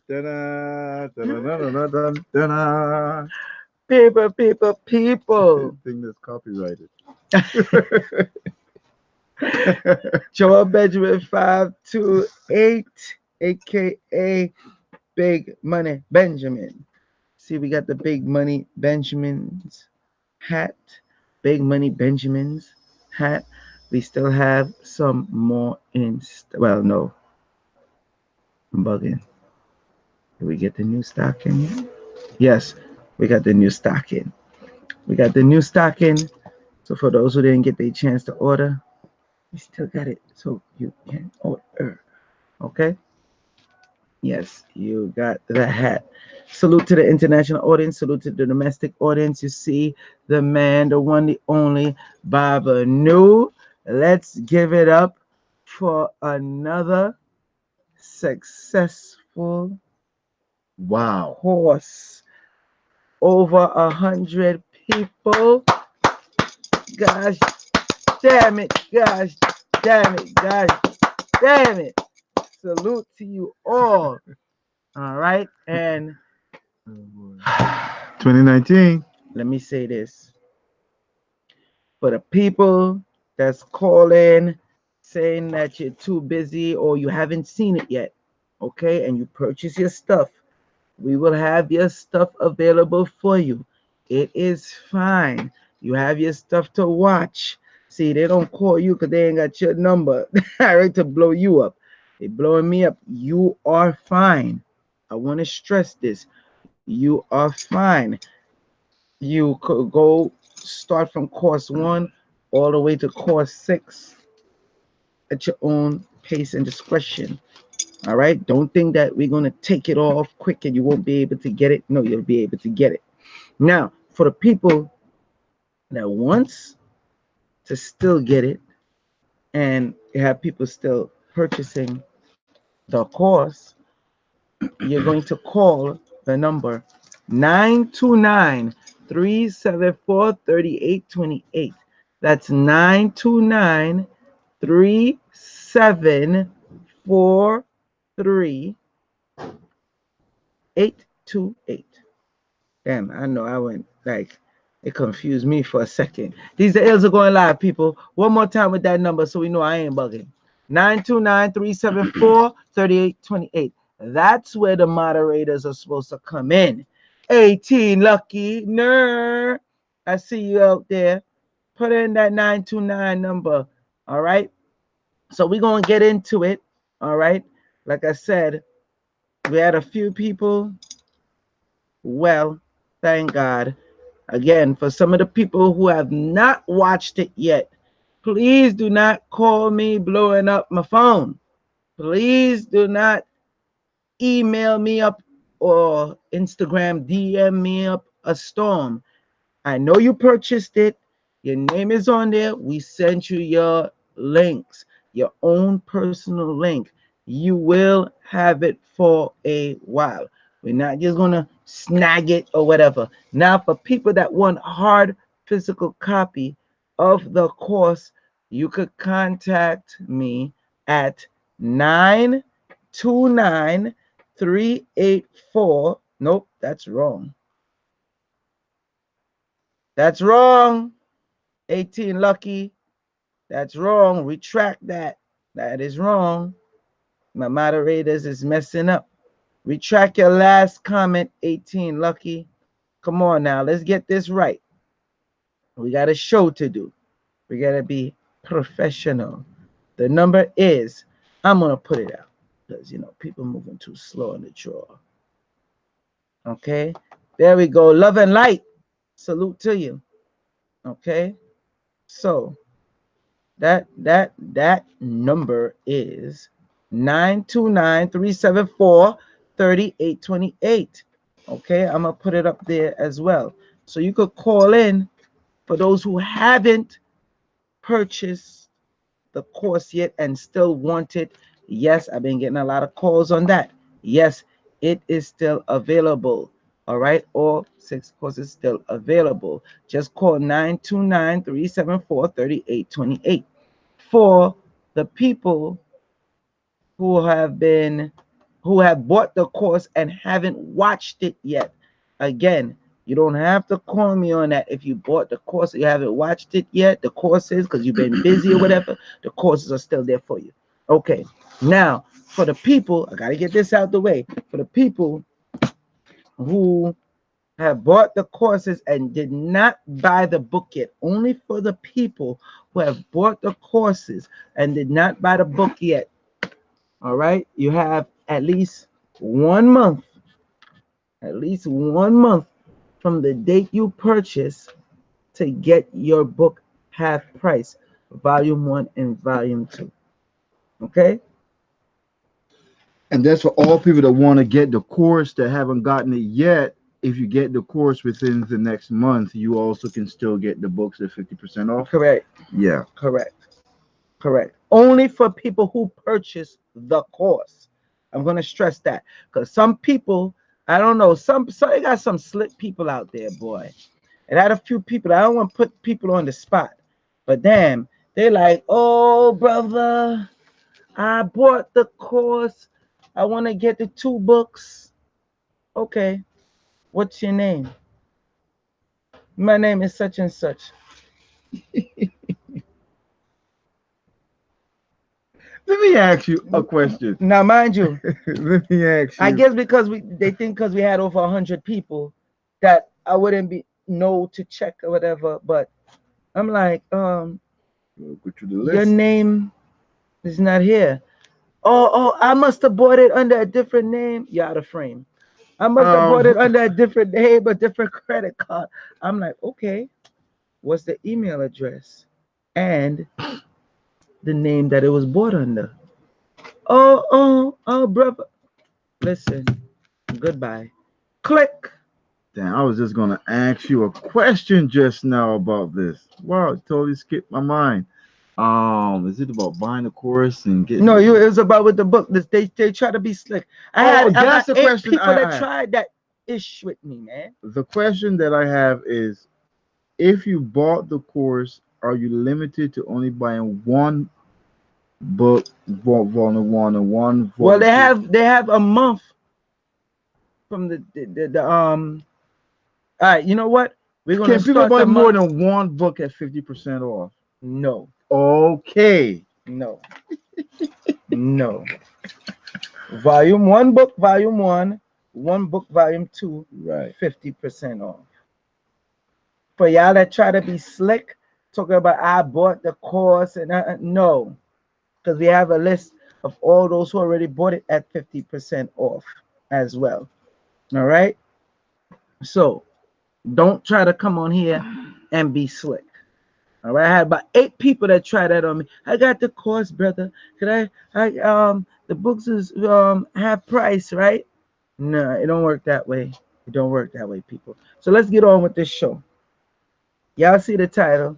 Da-da, da-da-da-da-da-da-da. People. Thing that's copyrighted. Joel Benjamin 528, aka Big Money Benjamin. See, we got the Big Money Benjamin's hat. Big Money Benjamin's hat. We still have some more in. Well, no, I'm bugging. Did we get the new stock in yet? Yes, we got the new stock in. We got the new stock in. So for those who didn't get the chance to order, we still got it. So you can order. Okay? Yes, you got the hat. Salute to the international audience. Salute to the domestic audience. You see the man, the one, the only, Baba New. Let's give it up for another successful Wow. course. Over 100 people. Gosh damn it. Gosh damn it. Gosh damn it. Salute to you all. All right. And Oh, boy. 2019. let me say this for the people that's calling saying that you're too busy or you haven't seen it yet, okay, and you purchase your stuff, we will have your stuff available for you. It is fine. You have your stuff to watch. See, they don't call you because they ain't got your number. Right, to blow you up. They blowing me up. You are fine. I want to stress this. You are fine. You could go start from course 1 all the way to course 6 at your own pace and discretion. All right. Don't think that we're going to take it off quick and you won't be able to get it. No, you'll be able to get it. Now, for the people that wants to still get it and you have people still purchasing the course, you're going to call the number 929-374-3828. That's 929-374-3828. Damn, I know I went like it confused me for a second. These L's are going live, people. One more time with that number so we know I ain't bugging. 929-374-3828. That's where the moderators are supposed to come in. 18 lucky nerd. I see you out there. Put in that 929 number. All right. So we're gonna get into it. All right. Like I said, we had a few people. Well, thank God. Again, for some of the people who have not watched it yet, please do not call me blowing up my phone. Please do not email me up or Instagram DM me up a storm. I know you purchased it. Your name is on there. We sent you your links, your own personal link. You will have it for a while. We're not just going to snag it or whatever. Now, for people that want hard physical copy of the course, you could contact me at 929-384. Nope, that's wrong. That's wrong. 18 lucky. That's wrong. Retract that. That is wrong. My moderators is messing up. Retract your last comment, 18 lucky. Come on now, let's get this right. We got a show to do. We got to be professional. The number is, I'm going to put it out because, people moving too slow in the draw. Okay, there we go. Love and light. Salute to you. Okay, so that number is 929-374-3828. Okay, I'm gonna put it up there as well. So you could call in for those who haven't purchased the course yet and still want it. Yes, I've been getting a lot of calls on that. Yes, it is still available. All right, all 6 courses still available. Just call 929-374-3828. For the people who have been who have bought the course and haven't watched it yet. Again, you don't have to call me on that. If you bought the course and you haven't watched it yet, the courses, because you've been busy or whatever, the courses are still there for you. Okay, now for the people, I gotta get this out the way. For the people who have bought the courses and did not buy the book yet, only for the people who have bought the courses and did not buy the book yet. All right, you have at least 1 month, from the date you purchase to get your book half price, volume 1 and volume 2. Okay, And that's for all people that want to get the course that haven't gotten it yet. If you get the course within the next month, you also can still get the books at 50% off. correct, Yeah. correct, correct. Only for people who purchase the course. I'm going to stress that, because some people, I don't know, some you got some slick people out there, boy. And I had a few people, I don't want to put people on the spot, but damn, they like, oh brother, I bought the course, I want to get the 2 books. Okay, what's your name? My name is such and such. Let me ask you a question. Now, mind you, Let me ask you. I guess because they think because we had over 100 people that I wouldn't be know to check or whatever. But I'm like, Go to the your list. name is not here. Oh, I must have bought it under a different name. You're out of frame. I must have bought it under a different name, a different credit card. I'm like, okay, what's the email address and the name that it was bought under? Oh, brother. Listen, goodbye. Click. Damn, I was just gonna ask you a question just now about this. Wow, it totally skipped my mind. Is it about buying a course and getting? No, it was about with the book. They try to be slick. I that's got the 8 question people I that had. tried that ish with me, man. The question that I have is, if you bought the course, are you limited to only buying one book, volume 1 and one Well, volume 2? they have a month from the All right, you know what? We're gonna Can people start buy the more month. than one book at 50% off? No, Okay. no, no. Volume 1 book, volume 1, 1 book, volume 2, Right. 50% off. For y'all that try to be slick, talking about I bought the course and no, because we have a list of all those who already bought it at 50% off as well. All right. So don't try to come on here and be slick. All right. I had about 8 people that tried that on me. I got the course, brother. Could the books is half price, right? No, it don't work that way. It don't work that way, people. So let's get on with this show. Y'all see the title.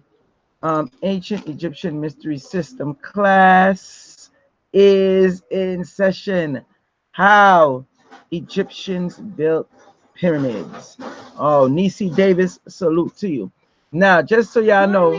Ancient Egyptian Mystery System class is in session. How Egyptians built pyramids. Oh, Nisi Davis, salute to you. Now, just so y'all know,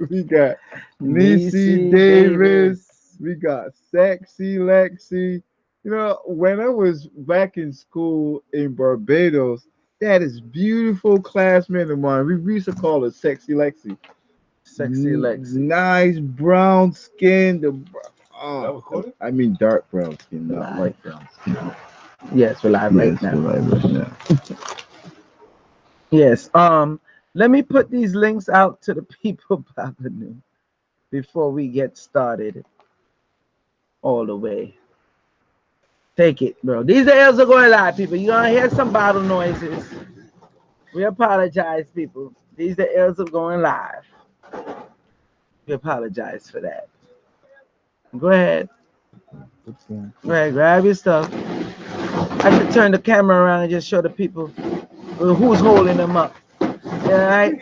We got Nisi Nisi Davis. We got Sexy Lexi. You know, when I was back in school in Barbados, that is beautiful classmate of mine. We used to call her Sexy Lexi. Sexy Lexi. Nice brown skin. That recorded? I mean dark brown skin, not Live. light brown skin. Yes, we're live right Yes, now. we're live right now. Yes. Let me put these links out to the people, Papa New, before we get started all the way. Take it, bro. These L's are going live, people. You're gonna hear some bottle noises. We apologize, people. These L's are going live. We apologize for that. Go ahead. Go ahead, grab your stuff. I should turn the camera around and just show the people who's holding them up. Yeah, right?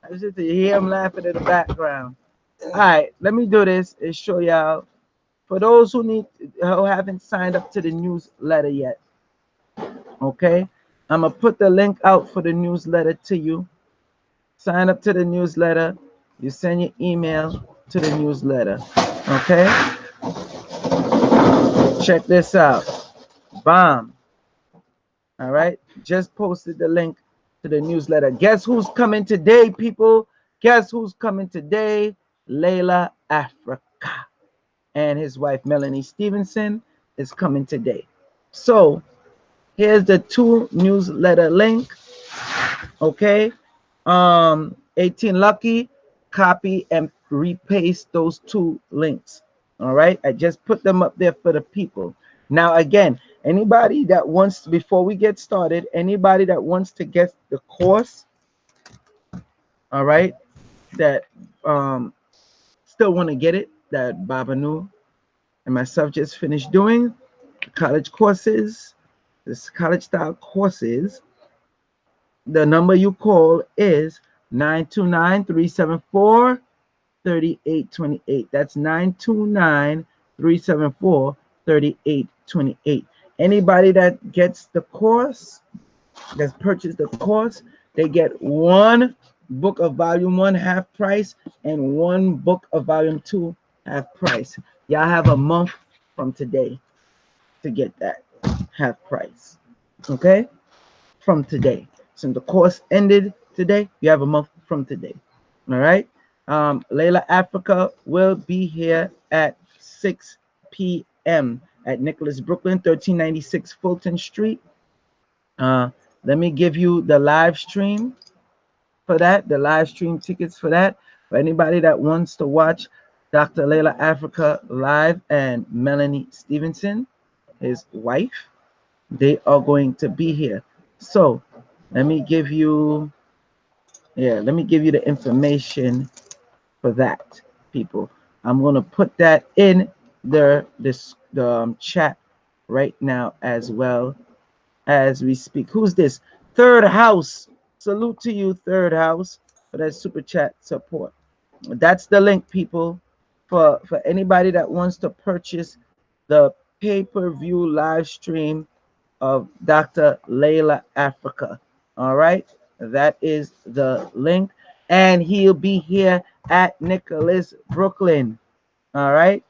I should hear them laughing in the background. All right, let me do this and show y'all. For those who haven't signed up to the newsletter yet, okay, I'm gonna put the link out for the newsletter to you. Sign up to the newsletter. You send your email. to the newsletter. Okay, check this out. Bomb. All right, just posted the link to the newsletter. Guess who's coming today, people? Guess who's coming today? Layla Africa and his wife Melanie Stevenson is coming today. So here's the two newsletter link. Okay, 18 lucky, copy and repaste those two links. All right, I just put them up there for the people. Now again, anybody that wants, before we get started, anybody that wants to get the course, all right, that still want to get it, that Babanu and myself just finished doing college courses, this college style courses. The number you call is 929-374-3828. That's 929-374-3828. Anybody that gets the course, that's purchased the course, they get one book of volume 1 half price and one book of volume 2 half price. Y'all have a month from today to get that half price. Okay? From today. Since the course ended today, you have a month from today. All right. Layla Africa will be here at 6 p.m. at Nicholas Brooklyn, 1396 Fulton Street. Let me give you the live stream for that, the live stream tickets for that. For anybody that wants to watch Dr. Layla Africa live and Melanie Stevenson, his wife, they are going to be here. So let me give you, let me give you the information for that, people. I'm gonna put that in the chat right now as well as we speak. Who's this? Third House. Salute to you, Third House, for that super chat support. That's the link, people, for anybody that wants to purchase the pay-per-view live stream of Dr. Layla Africa. All right, that is the link, and he'll be here at Nicholas Brooklyn. All right,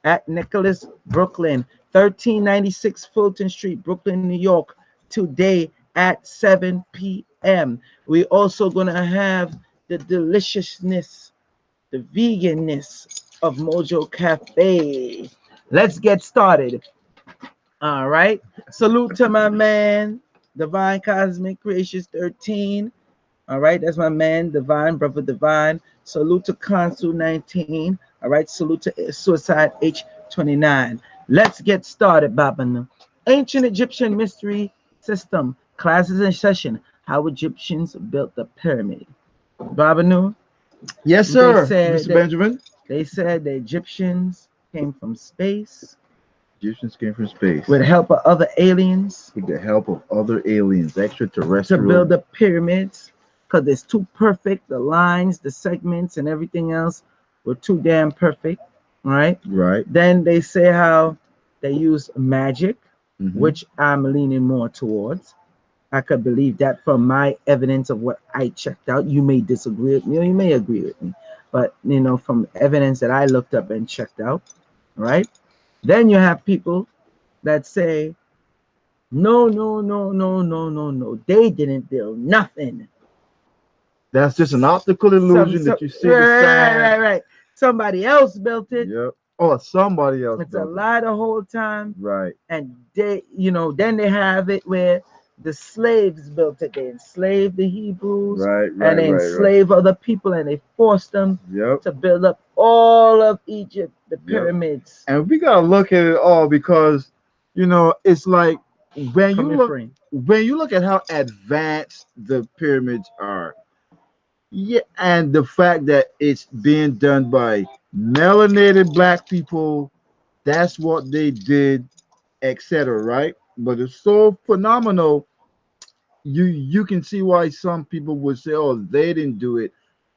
at Nicholas Brooklyn, 1396 Fulton Street, Brooklyn, New York, today at 7 p.m. We also gonna have the deliciousness, the veganness of Mojo Cafe. Let's get started. All right. Salute to my man, Divine Cosmic Creations 13. All right. That's my man, Divine, Brother Divine. Salute to Consul 19. All right. Salute to Suicide H29. Let's get started, Babanu. Ancient Egyptian Mystery System. Classes in session. How Egyptians built the pyramid. Babanu. Yes, sir, Mr. Benjamin. They said the Egyptians came from space. Egyptians came from space. With the help of other aliens. With the help of other aliens, extraterrestrial. To build the pyramids. Because it's too perfect. The lines, the segments, and everything else were too damn perfect. Right? Right. Then they say how they use magic, which I'm leaning more towards. I could believe that from my evidence of what I checked out. You may disagree with me or you may agree with me. But, from evidence that I looked up and checked out. Right? Then you have people that say, no. They didn't build nothing. That's just an optical illusion that you see. Right. Somebody else built it. Yep. Oh, somebody else. It's a lie the whole time. Right. And they, then they have it where the slaves built it. They enslaved the Hebrews. Right. And they enslaved other people and they forced them to build up all of Egypt, the pyramids. And we gotta look at it all because, it's like when you look at how advanced the pyramids are. Yeah, and the fact that it's being done by melanated black people, that's what they did, etc. Right? But it's so phenomenal. You can see why some people would say, "Oh, they didn't do it;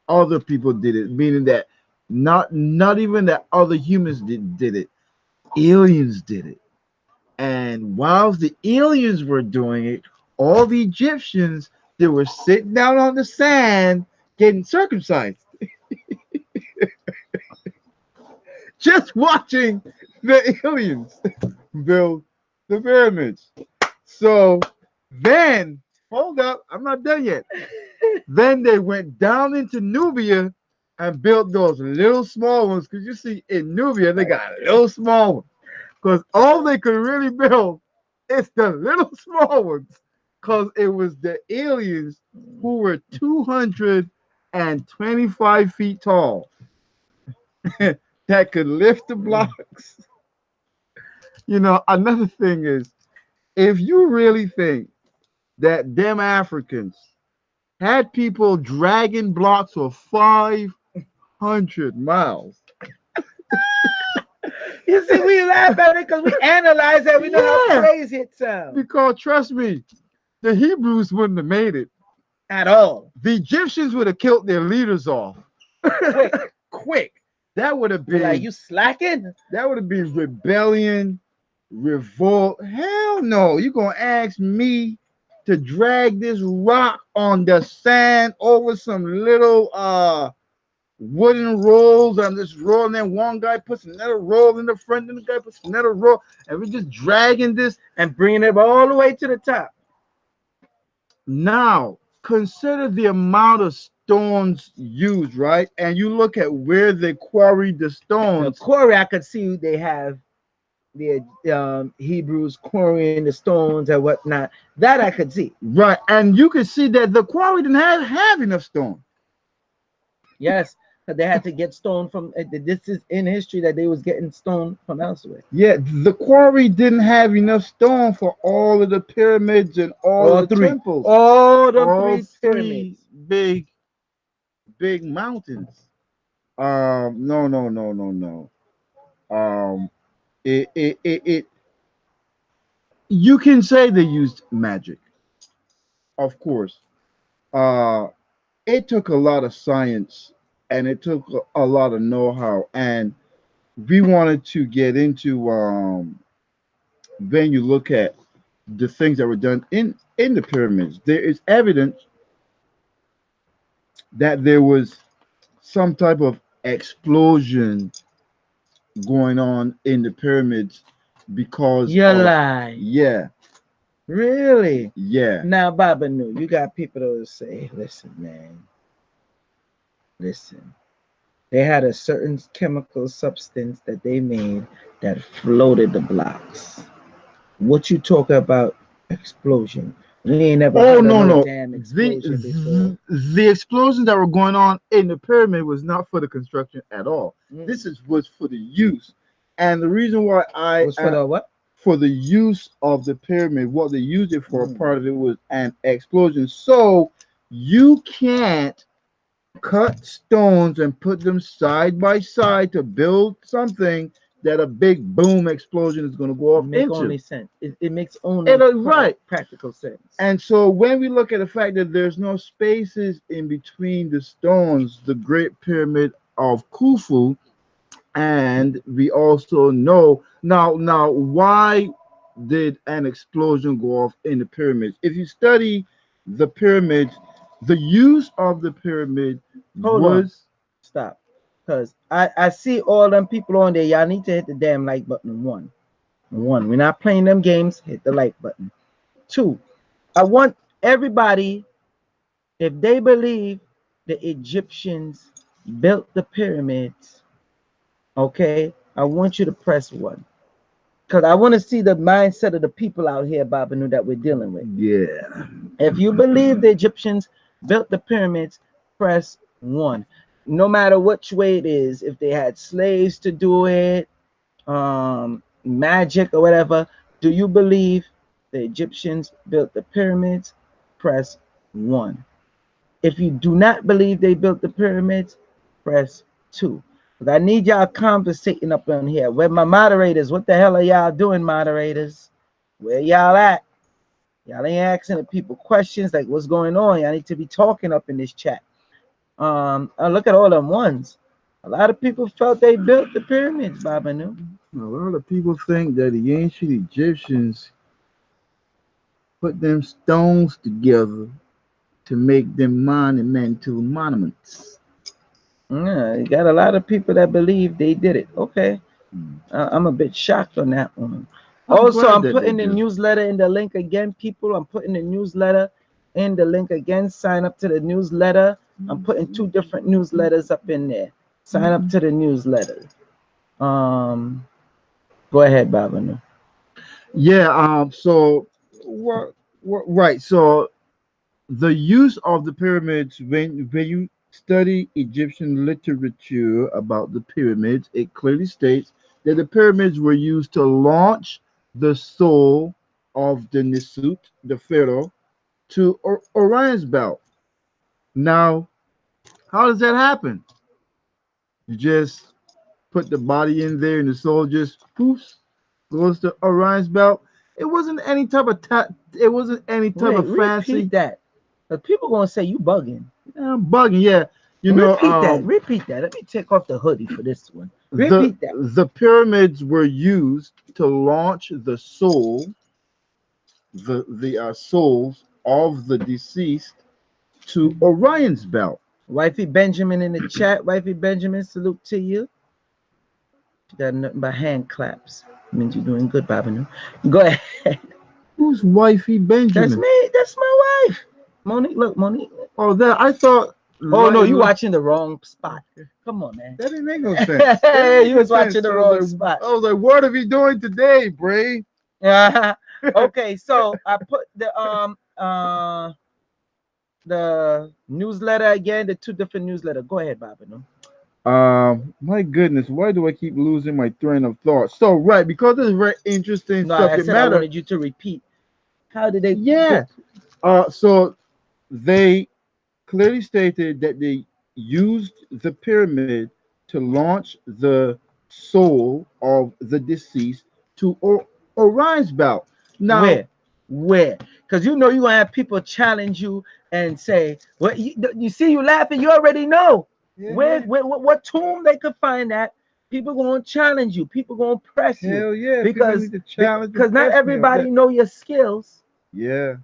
other people did it," meaning that not even that other humans did it, aliens did it. And whilst the aliens were doing it, all the Egyptians, they were sitting down on the sand getting circumcised. just watching the aliens build the pyramids. So then, hold up, I'm not done yet. Then they went down into Nubia and built those little small ones. Because you see, in Nubia, they got little small ones. Because all they could really build is the little small ones. Because it was the aliens who were 225 feet tall that could lift the blocks. You know, another thing is, if you really think that them Africans had people dragging blocks for 500 miles. You see, we laugh at it because we analyze it. We know how Yeah. crazy it sounds. Because trust me, the Hebrews wouldn't have made it. At all. The Egyptians would have killed their leaders off. Quick. Quick. That would have Be like, been you slacking? that would have been rebellion, revolt. Hell no. You're gonna ask me to drag this rock on the sand over some little wooden rolls. I'm just rolling. Then one guy puts another roll in the front, then the guy puts another roll, and we're just dragging this. And bringing it all the way to the top. Now, consider the amount of stones used, right? And you look at where they quarried the The stones. quarry, I could see they have the Hebrews quarrying the stones and whatnot. That I could see. Right, and you can see that the quarry didn't have enough stone. Yes, because they had to get stone from. This is in history that they was getting stone from elsewhere. Yeah, the quarry didn't have enough stone for all of the pyramids and all of the three. temples. All the All three three pyramids. big mountains. No. It you can say they used magic, of course. Uh, it took a lot of science and it took a lot of know-how, and we wanted to get into when you look at the things that were done in the pyramids, there is evidence that there was some type of explosion going on in the pyramids because You of lie. yeah, Really? yeah. Now, Baba knew. You got people that will say, listen, man. Listen. They had a certain chemical substance that they made that floated the blocks. What you talk about explosion? We ain't never Oh heard of no, no no. damn The explosion before. the explosions that were going on in the pyramid was not for the construction at all. This was for the use, and the reason why I Was for the what? for the use of the pyramid, what they used it for, part of it was an explosion. So you can't cut stones and put them side by side to build something that a big boom explosion is going to go off Make into. only sense. It makes only Right. practical sense. And so when we look at the fact that there's no spaces in between the stones, the Great Pyramid of Khufu, and we also know now why did an explosion go off in the pyramids? If you study the pyramids, the use of the pyramid Hold on. was Stop. Because I see all them people on there. Y'all need to hit the damn like button. One. We're not playing them games. Hit the like button. Two. I want everybody, if they believe the Egyptians built the pyramids, okay, I want you to press one. Because I want to see the mindset of the people out here, Babanu, that we're dealing with. yeah. If you believe the Egyptians built the pyramids, press one. No matter which way it is, if they had slaves to do it, magic or whatever, do you believe the Egyptians built the pyramids? Press one. If you do not believe they built the pyramids, press two. Because I need y'all conversating up on here. Where my moderators? What the hell are y'all doing, moderators? Where y'all at? Y'all ain't asking the people questions like what's going on. Y'all need to be talking up in this chat. Look at all them ones. A lot of people felt they built the pyramids, Baba knew. A lot of people think that the ancient Egyptians put them stones together to make them monumental monuments. Yeah, you got a lot of people that believe they did it. Okay. Hmm. I'm a bit shocked on that one. I'm Also, glad I'm that they putting the do. newsletter in the link again, people. I'm putting the newsletter in the link again. Sign up to the newsletter. I'm putting 2 different newsletters up in there. Sign up to the newsletter. Um, Go ahead, Babanu. Yeah. So right. So the use of the pyramids, when you study Egyptian literature about the pyramids, it clearly states that the pyramids were used to launch the soul of the Nisut, the pharaoh, to Orion's belt. Now, how does that happen? You just put the body in there and the soul just poofs, goes to Orion's belt. It wasn't any type of it wasn't any type Wait, of repeat fancy. that. But people gonna say you bugging. I'm bugging, yeah. You know, Repeat that. Repeat that. Let me take off the hoodie for this one. the Repeat that. the pyramids were used to launch the souls of the deceased to Orion's belt. Wifey Benjamin in the chat. Wifey Benjamin, salute to you. She got nothing but hand claps. Means you're doing good, Babanu. Go ahead. Who's wifey That's Benjamin? me. That's my wife. Monique, look, Monique. Oh, that I thought. Oh no, you watching the wrong spot. Come on, man. That didn't make no sense. That didn't make You no was watching sense. the wrong spot. I was like, what are we doing today, Bray? Okay, so I put the newsletter again, the 2 different newsletter. Go ahead, Babanu. My goodness, why do I keep losing my train of thought? So, right, because it's a very interesting No, I subject said I matter. wanted you to repeat. How did they Yeah. put So they clearly stated that they used the pyramid to launch the soul of the deceased to Orion's belt. Now, where? Where? Because you know you're gonna have people challenge you and say, "What you see? You laughing? You already know yeah, where, yeah. what tomb they could find that." People gonna challenge you. People gonna press you Hell yeah, people because need to challenge and not press me on everybody that. know your skills. Yeah,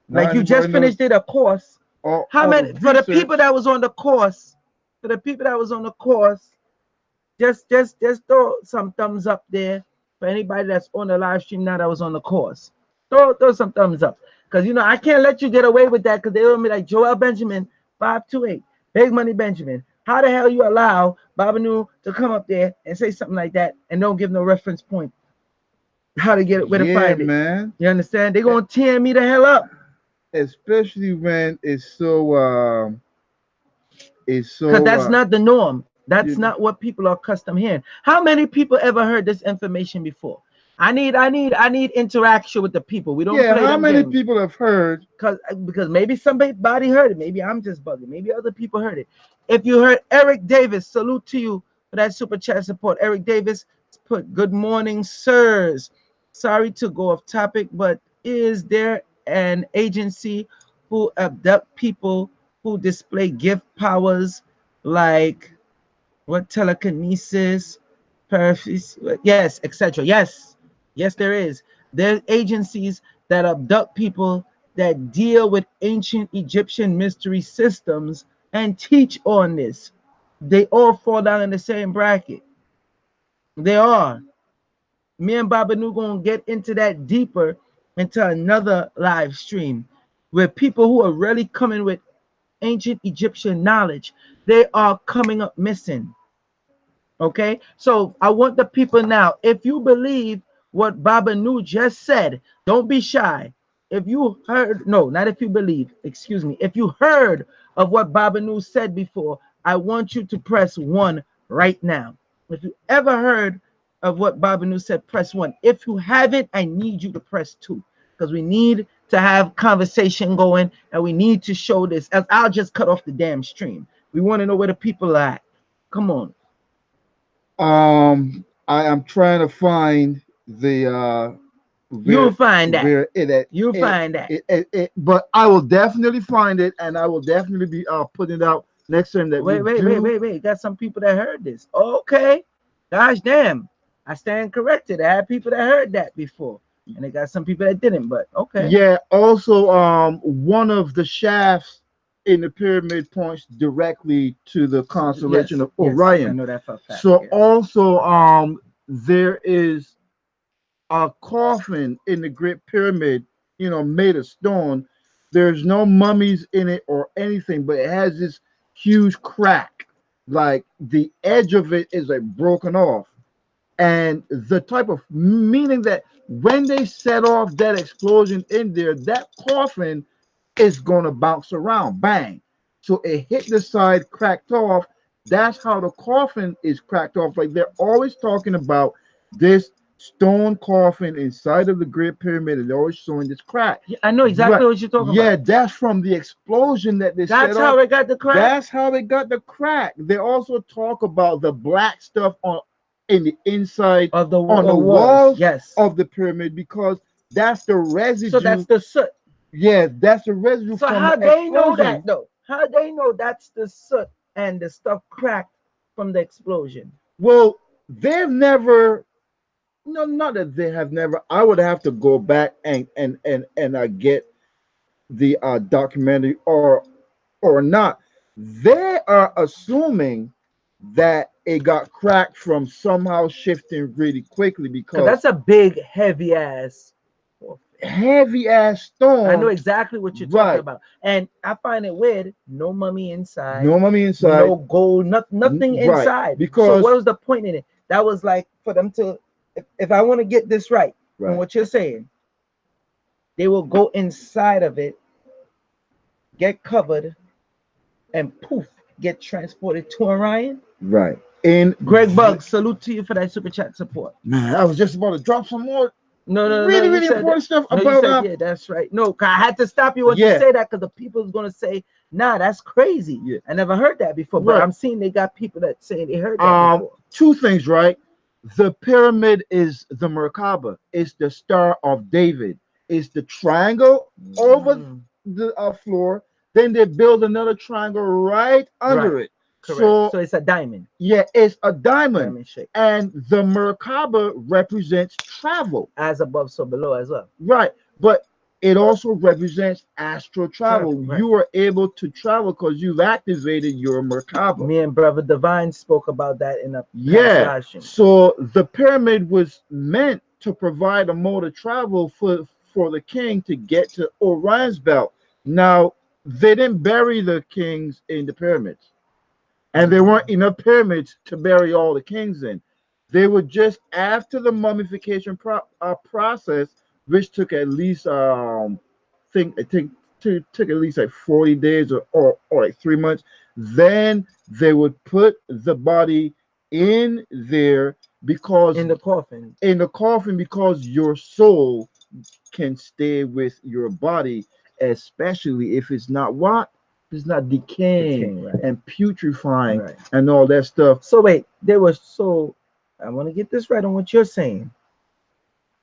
Like not you everybody just knows finished it a course. How all the many for the people research. that was on the course? For the people that was on the course, just throw some thumbs up there for anybody that's on the live stream now that was on the course. Throw some thumbs up. Because you know I can't let you get away with that because they will be like Joel Benjamin 528, Big Money Benjamin. How the hell you allow Babanu to come up there and say something like that and don't give no reference point? How to get it, where to Yeah, find it. man. You understand? They're gonna tear me the hell up. Especially when it's Because so that's not the norm. That's you not what people are accustomed hearing. How many people ever heard this information before? I need interaction with the people. We don't yeah. play How them many games. people have heard? Because maybe somebody heard it. Maybe I'm just bugging. Maybe other people heard it. If you heard Eric Davis, salute to you for that super chat support. Eric Davis put good morning, sirs. Sorry to go off topic, but is there an agency who abduct people who display gift powers like what telekinesis, yes, etc. Yes, there is. There's agencies that abduct people that deal with ancient Egyptian mystery systems and teach on this. They all fall down in the same bracket. They are. Me and Babanu gonna get into that deeper into another live stream where people who are really coming with ancient Egyptian knowledge, they are coming up missing. Okay, so I want the people now. If you believe what Baba Nu just said, don't be shy. If you heard, no, not if you believe, excuse me. If you heard of what Baba Nu said before, I want you to press 1 right now. If you ever heard of what Baba Nu said, press 1. If you haven't, I need you to press 2 because we need to have conversation going and we need to show this. As I'll just cut off the damn stream. We want to know where the people are at. Come on. I am trying to find the You'll where find that. where it You'll find that. but I will definitely find it and I will definitely be putting it out next time that we do. Wait. Got some people that heard this. Okay. Gosh damn. I stand corrected. I had people that heard that before. And they got some people that didn't, but okay. Yeah, also one of the shafts in the pyramid points directly to the constellation of Yes, I Orion. know that for a fact. So Yeah. also there is a coffin in the Great Pyramid, made of stone. There's no mummies in it or anything, but it has this huge crack. Like the edge of it is like broken off. And the type of meaning that when they set off that explosion in there, that coffin is gonna bounce around, bang. So it hit the side, cracked off. That's how the coffin is cracked off. Like they're always talking about this stone coffin inside of the Great Pyramid, and they're always showing this crack. Yeah, I know exactly Right. what you're talking Yeah, about. that's from the explosion that they set That's how off. it got the crack. That's how they got the crack. They also talk about the black stuff on in the inside Of the on the walls. walls Yes. of the pyramid because that's the residue. So that's the soot. Yeah, that's the residue So from how the they know explosion. that though? How they know that's the soot and the stuff cracked from the explosion? Well, they've never. No, not that they have never. I would have to go back and get the documentary or not. They are assuming that it got cracked from somehow shifting really quickly Cause because that's a big, heavy ass. heavy ass I know storm. exactly what you're talking Right. about, and I find it weird. No mummy inside, No money inside. no gold, nothing Right. inside. So Because what was the point in it? That was like for them to, if I want to get this right, from right. what you're saying, they will go inside of it, get covered, and poof, get transported to Orion. Right. And Greg Buggs, salute to you for that super chat support. man, I was just about to drop some more No. really, You really said important stuff no. You about said yeah, that's right. No, 'cause I had to stop you once Yeah. you say that because the people's gonna say, "Nah, that's crazy." Yeah. I never heard that before, but Right. I'm seeing they got people that saying they heard that before. Two things, right? The pyramid is the Merkaba. It's the Star of David. It's the triangle over Mm, the floor. Then they build another triangle right under Right. it. correct. So So it's a diamond, yeah, it's a diamond. diamond shape, And the Merkaba represents travel. as above, so below as well. Right. But it also represents astral travel. Travel, right. You are able to travel because you've activated your Merkaba. Me and Brother Divine spoke about that in a past Yeah. live stream. So the pyramid was meant to provide a mode of travel for the king to get to Orion's belt. Now, they didn't bury the kings in the pyramids, and there weren't enough pyramids to bury all the kings in. They were just after the mummification process, which took at least took at least like 40 days or like 3 months. Then they would put the body in there because In the coffin. in the coffin because your soul can stay with your body, especially if it's not what? It's not decaying Decaying, right. and putrefying Right. and all that stuff. So wait, they were so. I want to get this right on what you're saying.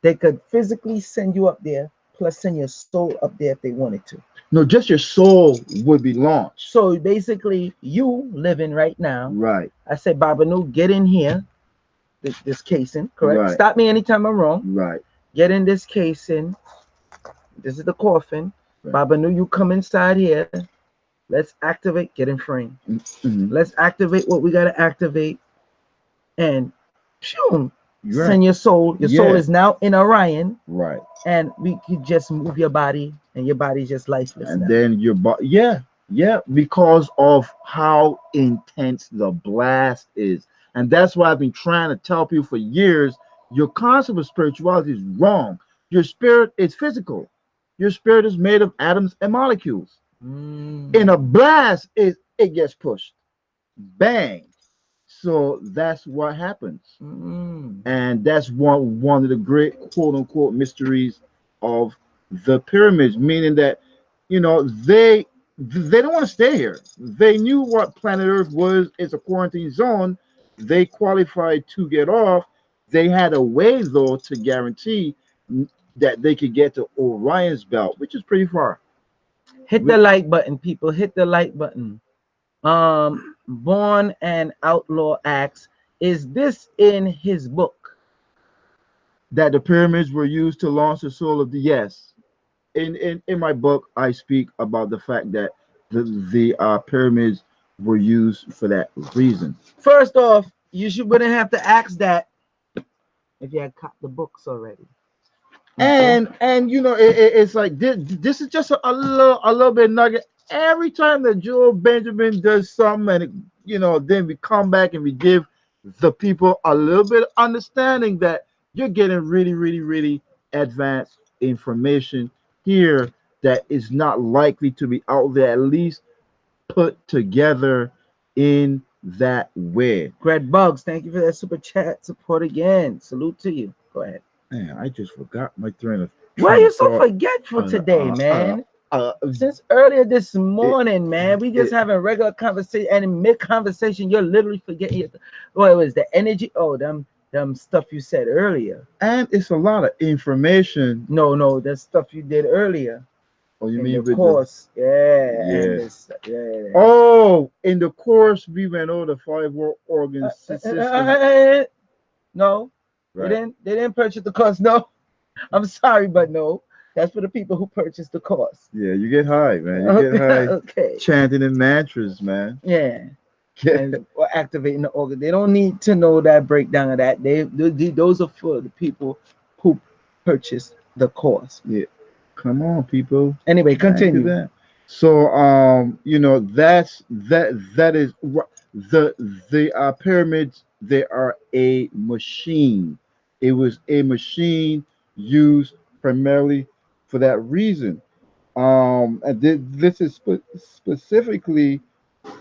They could physically send you up there, plus send your soul up there if they wanted to. No, just your soul would be launched. So basically, you living right now. Right, I said, Babanu, get in here, this casing, correct? Right. Stop me anytime I'm wrong. right, Get in this casing. This is the coffin. Right. Babanu, you come inside here. Let's activate, get in frame. mhm, Let's activate what we got to activate. And phew, right, send your soul. Your soul Yeah. is now in Orion. right. And we could just move your body, and your body's just lifeless And now. then your body, yeah, because of how intense the blast is. And that's why I've been trying to tell people for years your concept of spirituality is wrong. Your spirit is physical, your spirit is made of atoms and molecules. In a blast, it gets pushed, bang. So that's what happens. And that's one of the great quote unquote mysteries of the pyramids, meaning that they don't want to stay here. They knew what planet Earth was. It's a quarantine zone. They qualified to get off. They had a way though to guarantee that they could get to Orion's belt, which is pretty far. Hit the like button, people. Hit the like button. Born and Outlaw asks, is this in his book? That the pyramids were used to launch the soul of the yes. In my book, I speak about the fact that the pyramids were used for that reason. First off, wouldn't have to ask that if you had caught the books already. Okay. And you know it's like this is just a little bit nugget. Every time that Joel Benjamin does something, and you know, then we come back and we give the people a little bit of understanding that you're getting really advanced information here that is not likely to be out there, at least put together in that way. Greg Bugs, thank you for that super chat support again. Salute to you. Go ahead. Man, I just forgot my train Why are of you so thought. forgetful today, man? Uh, Since earlier this it, morning, man, we just it, having regular conversation, and in mid conversation, you're literally forgetting. Oh, it was the energy. Oh, them stuff you said earlier. and it's a lot of information. No, that stuff you did earlier. Oh, you In mean the with course, yeah, and yeah. this, yeah. Oh, in the course we went over the five organ system. No, Right. they didn't purchase the course. No, I'm sorry, but no. That's for the people who purchased the course. Yeah, you get high, man. You get high Okay. chanting in mantras, man. Yeah. Yeah. And or activating the organ. They don't need to know that breakdown of that. Those are for the people who purchased the course. Yeah. Come on, people. Anyway, Back to continue. that. So, you know, that is the pyramids. They are a machine. It was a machine used primarily for that reason. And this is specifically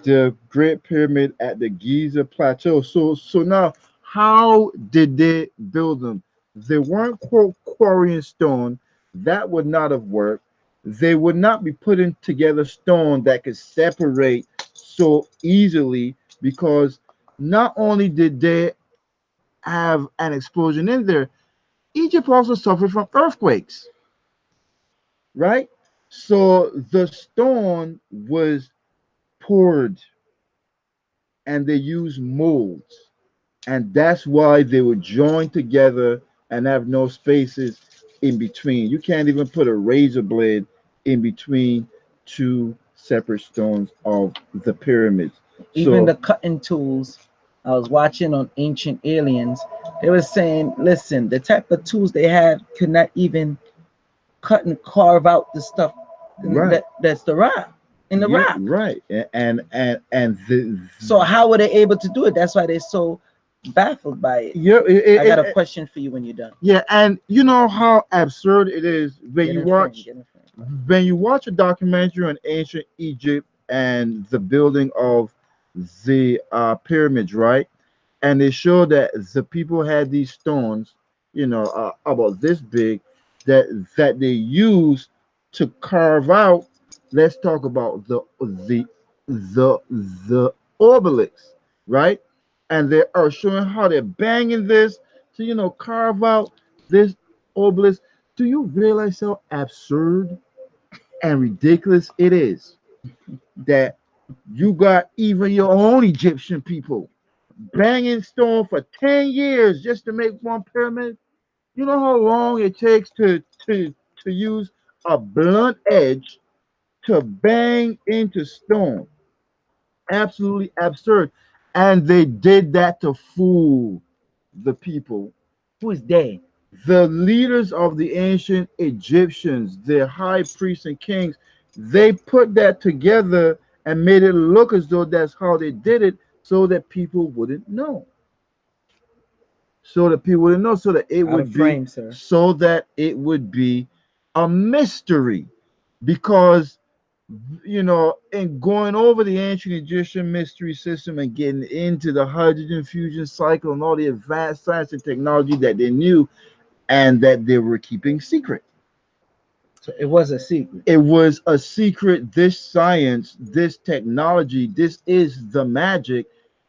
the Great Pyramid at the Giza Plateau. So now, how did they build them? They weren't quarrying stone. That would not have worked. They would not be putting together stone that could separate so easily, because not only did they have an explosion in there, Egypt also suffered from earthquakes, right? So the stone was poured and they used molds, and that's why they were joined together and have no spaces in between. You can't even put a razor blade in between two separate stones of the pyramids. Even the So cutting tools I was watching on Ancient Aliens, they were saying, listen, the type of tools they had could not even cut and carve out the stuff right, that's the rock in the yeah, rock. right, and So how were they able to do it? That's why they're so baffled by it. yeah, I got a question for you when you're done. yeah, and you know how absurd it is when Get you in frame, watch get in frame. when you watch a documentary on ancient Egypt and the building of the pyramids, right? And they show that the people had these stones, you know, about this big, that they used to carve out. Let's talk about the obelisks, right? And they are showing how they're banging this to, you know, carve out this obelisk. Do you realize how absurd and ridiculous it is that you got even your own Egyptian people banging stone for 10 years just to make one pyramid? You know how long it takes to use a blunt edge to bang into stone? Absolutely absurd. And they did that to fool the people. Who is they? The leaders of the ancient Egyptians, their high priests and kings, they put that together and made it look as though that's how they did it, so that people wouldn't know. So that people wouldn't know, so that it Out of would be, frame, sir. so that it would be a mystery. Because you know, in going over the ancient Egyptian mystery system and getting into the hydrogen fusion cycle and all the advanced science and technology that they knew and that they were keeping secret. So it was a secret. It was a secret. This science, this technology, this is the magic.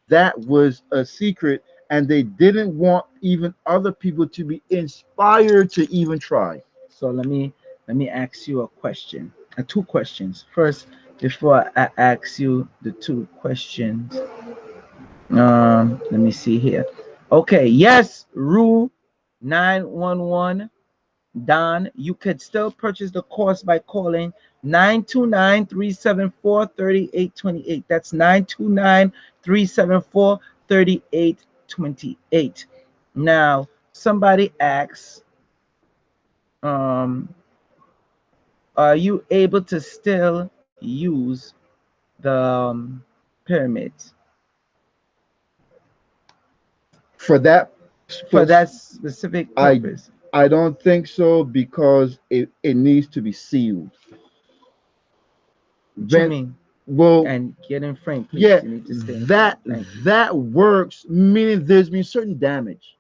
That was a secret, and they didn't want even other people to be inspired to even try. So let me ask you a question. Two questions. First, before I ask you the two questions, let me see here. Okay, yes, rule 911. Don, you could still purchase the course by calling 929-374-3828. That's 929-374-3828. Now, somebody asks, um, are you able to still use the pyramids For that for spec- that specific I purpose? I don't think so because it needs to be sealed. What you When mean? well, And get in frame, please. yeah, You need to stay in frame. that Thank you. that works, meaning there's been certain damage.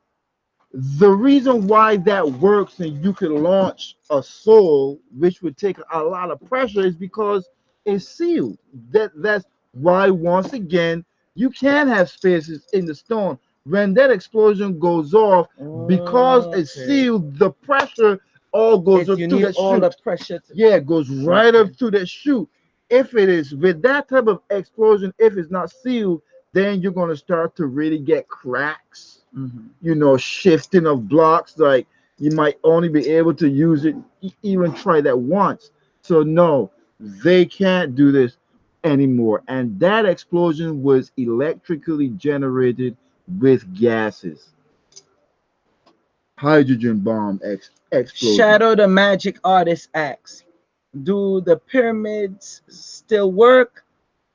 The reason why that works and you can launch a soul, which would take a lot of pressure, is because it's sealed. That's why once again you can have spaces in the stone. When that explosion goes off, because it's Okay. sealed, the pressure all goes It's up you through need the all the chute. pressure to, Yeah, it goes right up okay. through the chute. If it is with that type of explosion, if it's not sealed, then you're gonna start to really get cracks, Hmm. shifting of blocks. Like you might only be able to use it, even try that once. So no, they can't do this anymore. And that explosion was electrically generated with gases. Hydrogen bomb explosion. Shadow the Magic Artist asks, do the pyramids still work?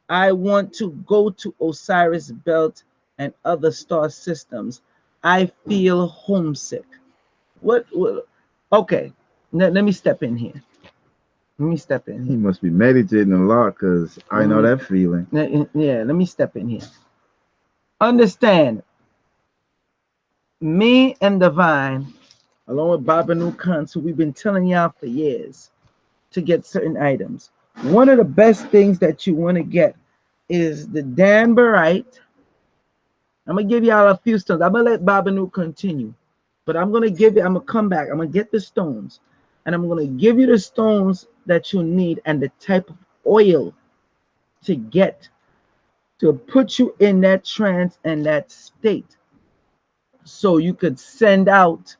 I want to go to Osiris Belt and other star systems. I feel homesick. What okay. Let me step in here. Let me step in He here. must be meditating a lot because I Let know me that feeling. yeah, let me step in here. Understand, me and Divine, along with Baba Khan, who we've been telling y'all for years to get certain items. One of the best things that you want to get is the Danbarite. I'm gonna give y'all a few stones. I'm gonna let Babanu continue, but I'm gonna come back. I'm gonna get the stones, and I'm gonna give you the stones that you need and the type of oil to get to put you in that trance and that state, so you could send out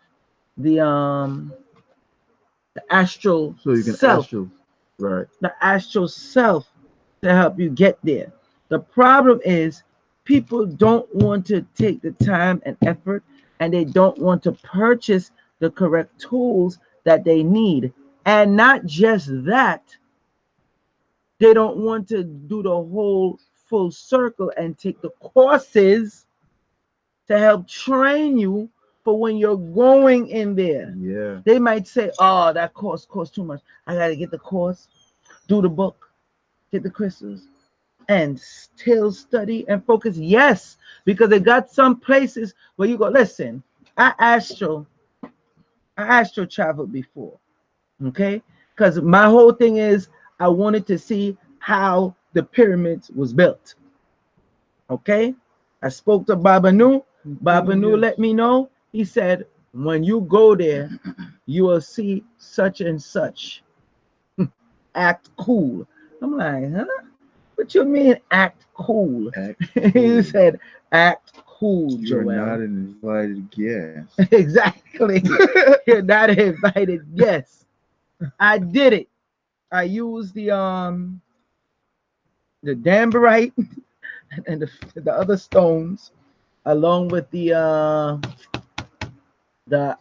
the um the astral So you can self, astral, right? the astral self to help you get there. The problem is people don't want to take the time and effort, and they don't want to purchase the correct tools that they need. And not just that, they don't want to do the whole full circle and take the courses to help train you for when you're going in there. Yeah. They might say, oh, that course costs too much. I got to get the course, do the book, get the crystals, and still study and focus. Yes, because they got some places where you go, listen, I astral, I astral traveled before. Okay. Because my whole thing is I wanted to see how the pyramids was built. Okay. I spoke to Baba Nu. Baba Nu Yes. let me know. He said, when you go there, you will see such and such. Act cool. I'm like, huh? What you mean act cool? Act He cool. said, act cool, You're not Joel. an invited guest. Exactly. You're not invited. Yes. I did it. I used the Danbarite and the other stones along with the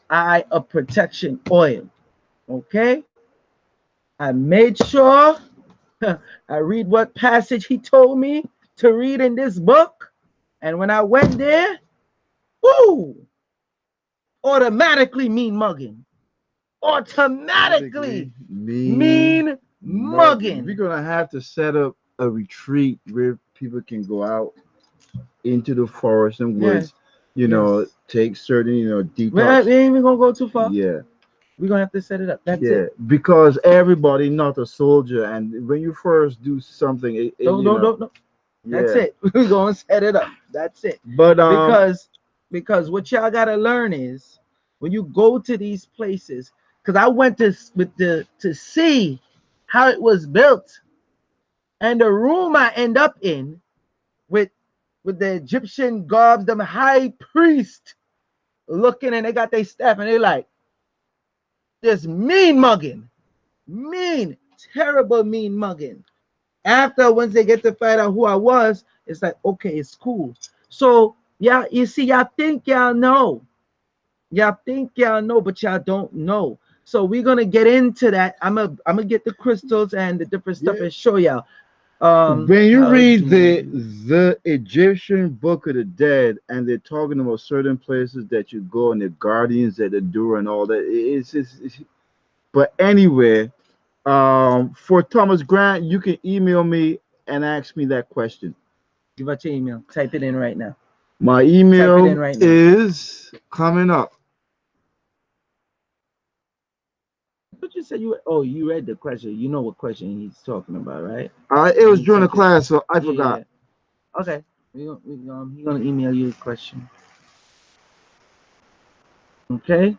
eye of protection oil. Okay. I made sure I read what passage he told me to read in this book. And when I went there, whoo, automatically mean mugging. Automatically Automatically mean mean mugging. We're mugging. gonna have to set up a retreat where people can go out into the forest and Yes, woods, yes. take certain, We detox. ain't even gonna go too far. Yeah, We're gonna have to set it up. That's yeah, it. because everybody not a soldier, and when you first do something, Don't. That's yeah. it. We're gonna set it up. That's it. But Because what y'all gotta learn is when you go to these places, because I went to see how it was built, and the room I end up in with the Egyptian garbs, them high priest looking, and they got their staff, and they like, Just mean mugging. Mean, terrible mean mugging. After once they get to find out who I was, it's like, okay, it's cool. So yeah, you see, y'all think y'all know. Y'all think y'all know, but y'all don't know. So we're gonna get into that. I'm gonna get the crystals and the different stuff Yeah. and show y'all. When you How read do the Egyptian Book of the Dead, and they're talking about certain places that you go and the guardians that endure and all that, but anyway, for Thomas Grant, you can email me and ask me that question. give out your email? Type it in right now. My Type it in email right now. is coming up. What you said you? Oh, you read the question. You know what question he's talking about, right? It Let was me during the check it. class, so I Yeah, forgot. yeah. Okay. He gonna email you a question. Okay.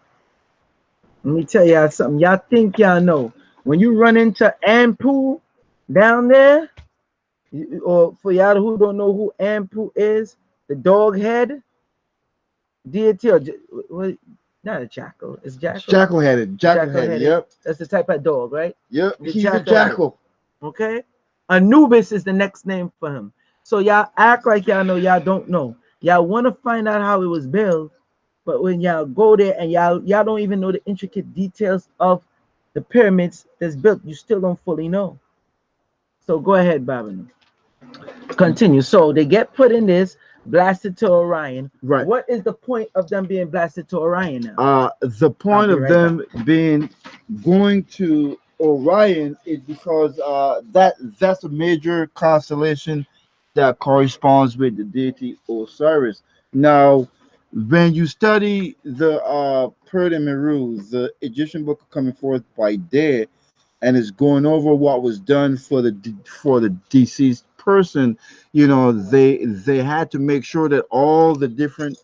Let me tell y'all something. Y'all think y'all know. When you run into Ampu down there, or for y'all who don't know who Ampu is, the dog head deity, or what? Not a jackal. It's jackal. Jackal headed, jackal Jackal headed. headed. Yep, That's the type of dog, right? yep. The He's a jackal headed. jackal. Okay. Anubis is the next name for him. So y'all act like y'all know. Y'all don't know. Y'all want to find out how it was built, but when y'all go there and y'all don't even know the intricate details of the pyramids that's built, you still don't fully know. So go ahead, Babylon. Continue. So they get put in this, blasted to Orion. Right. What is the point of them being blasted to Orion now? The I'll point be of right back. them being going to Orion is because that's a major constellation that corresponds with the deity Osiris. Now, when you study the Perd and Meru, the Egyptian book coming forth by day, and it's going over what was done for the deceased person, they had to make sure that all the different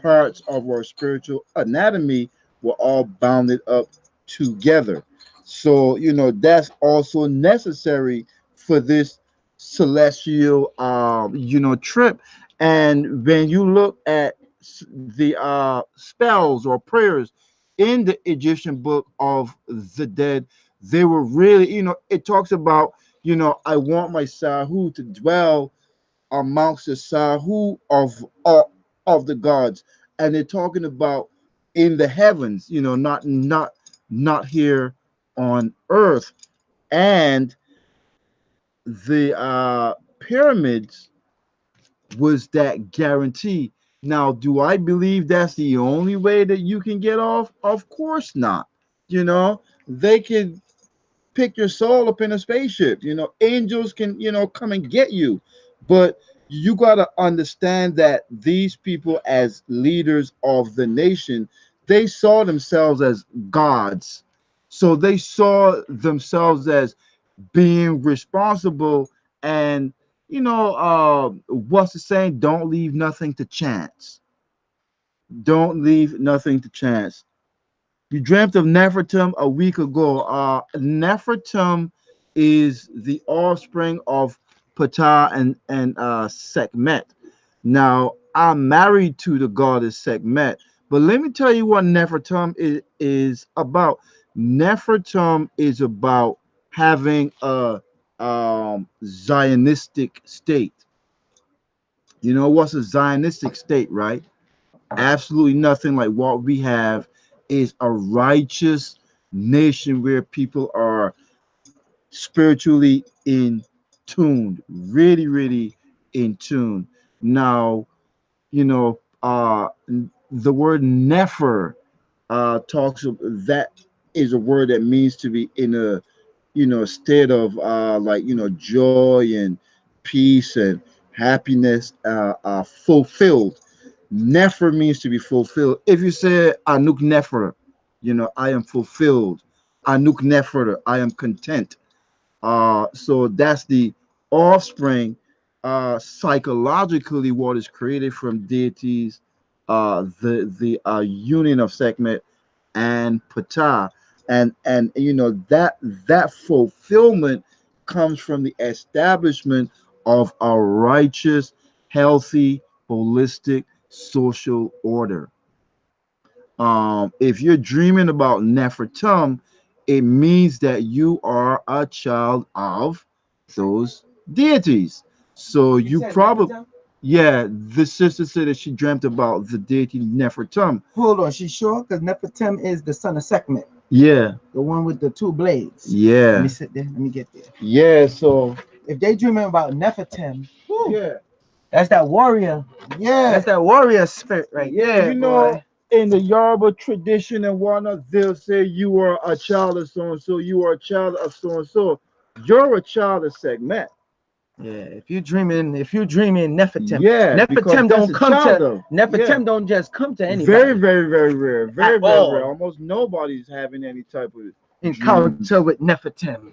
parts of our spiritual anatomy were all bounded up together. So, that's also necessary for this celestial, trip. And when you look at the spells or prayers in the Egyptian book of the dead, they were really, it talks about, I want my Sahu to dwell amongst the Sahu of the gods, and they're talking about in the heavens, not here on earth. And the pyramids was that guarantee. Now, do I believe that's the only way that you can get off? Of course not. They can pick your soul up in a spaceship. Angels can, come and get you. But you got to understand that these people, as leaders of the nation, they saw themselves as gods. So they saw themselves as being responsible. And, what's the saying? Don't leave nothing to chance. Don't leave nothing to chance. You dreamt of Nefertum a week ago. Nefertum is the offspring of Ptah and Sekhmet. Now, I'm married to the goddess Sekhmet, but let me tell you what Nefertum is about. Nefertum is about having a Zionistic state. You know what's a Zionistic state, right? Absolutely nothing like what we have is a righteous nation where people are spiritually in tune, really, really in tune. Now, the word nefer talks of that is a word that means to be in a state of like joy and peace and happiness, fulfilled. Nefer means to be fulfilled. If you say Anuk Nefer, I am fulfilled. Anuk Nefer, I am content. So that's the offspring, psychologically, what is created from deities, the union of Sekhmet and Ptah, and that fulfillment comes from the establishment of a righteous, healthy, holistic social order. If you're dreaming about Nefertum, it means that you are a child of those deities. So you probably, yeah, the sister said that she dreamt about the deity Nefertum. Hold on, she's sure? Because Nefertem is the son of Sekhmet. Yeah, the one with the two blades. Let yeah, me sit there. Let me get there. yeah. So If they dreaming about Nefertem, whew, yeah, that's that warrior. yeah, That's that warrior spirit right yeah. there, You know, boy. in the Yoruba tradition and whatnot, they'll say you are a child of so and so. You are a child of so and so. You're a child of Sekhmet. Yeah, if you dreaming Nefertem, Yeah, because Nefertem that's don't a come child to of. Yeah. Nefertem don't just come to Very, anybody very, very rare. at Very, very rare. all. Almost nobody's having any type of dreams. Encounter with Nefertem.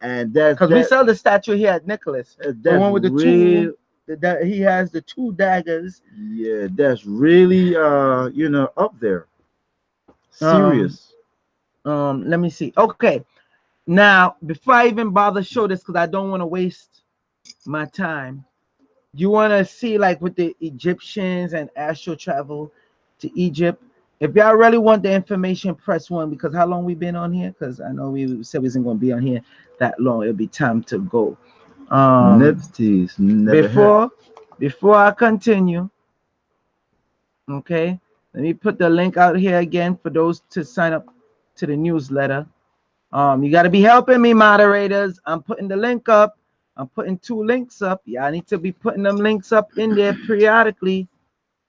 And that's Because we that sell the statue here at Nicholas. The that's one with the real. two, that he has the two daggers. Yeah, that's really up there. Um, Serious. let me see. Okay, now before I even bother show this, because I don't want to waste my time. You want to see like with the Egyptians and astral travel to Egypt. If y'all really want the information, press one. Because how long we been on here? Because I know we said we wasn't gonna be on here that long. It'll be time to go. Nifties never had. Before I continue, okay, let me put the link out here again for those to sign up to the newsletter. You got to be helping me, moderators. I'm putting the link up. I'm putting 2 links up. Yeah, I need to be putting them links up in there periodically,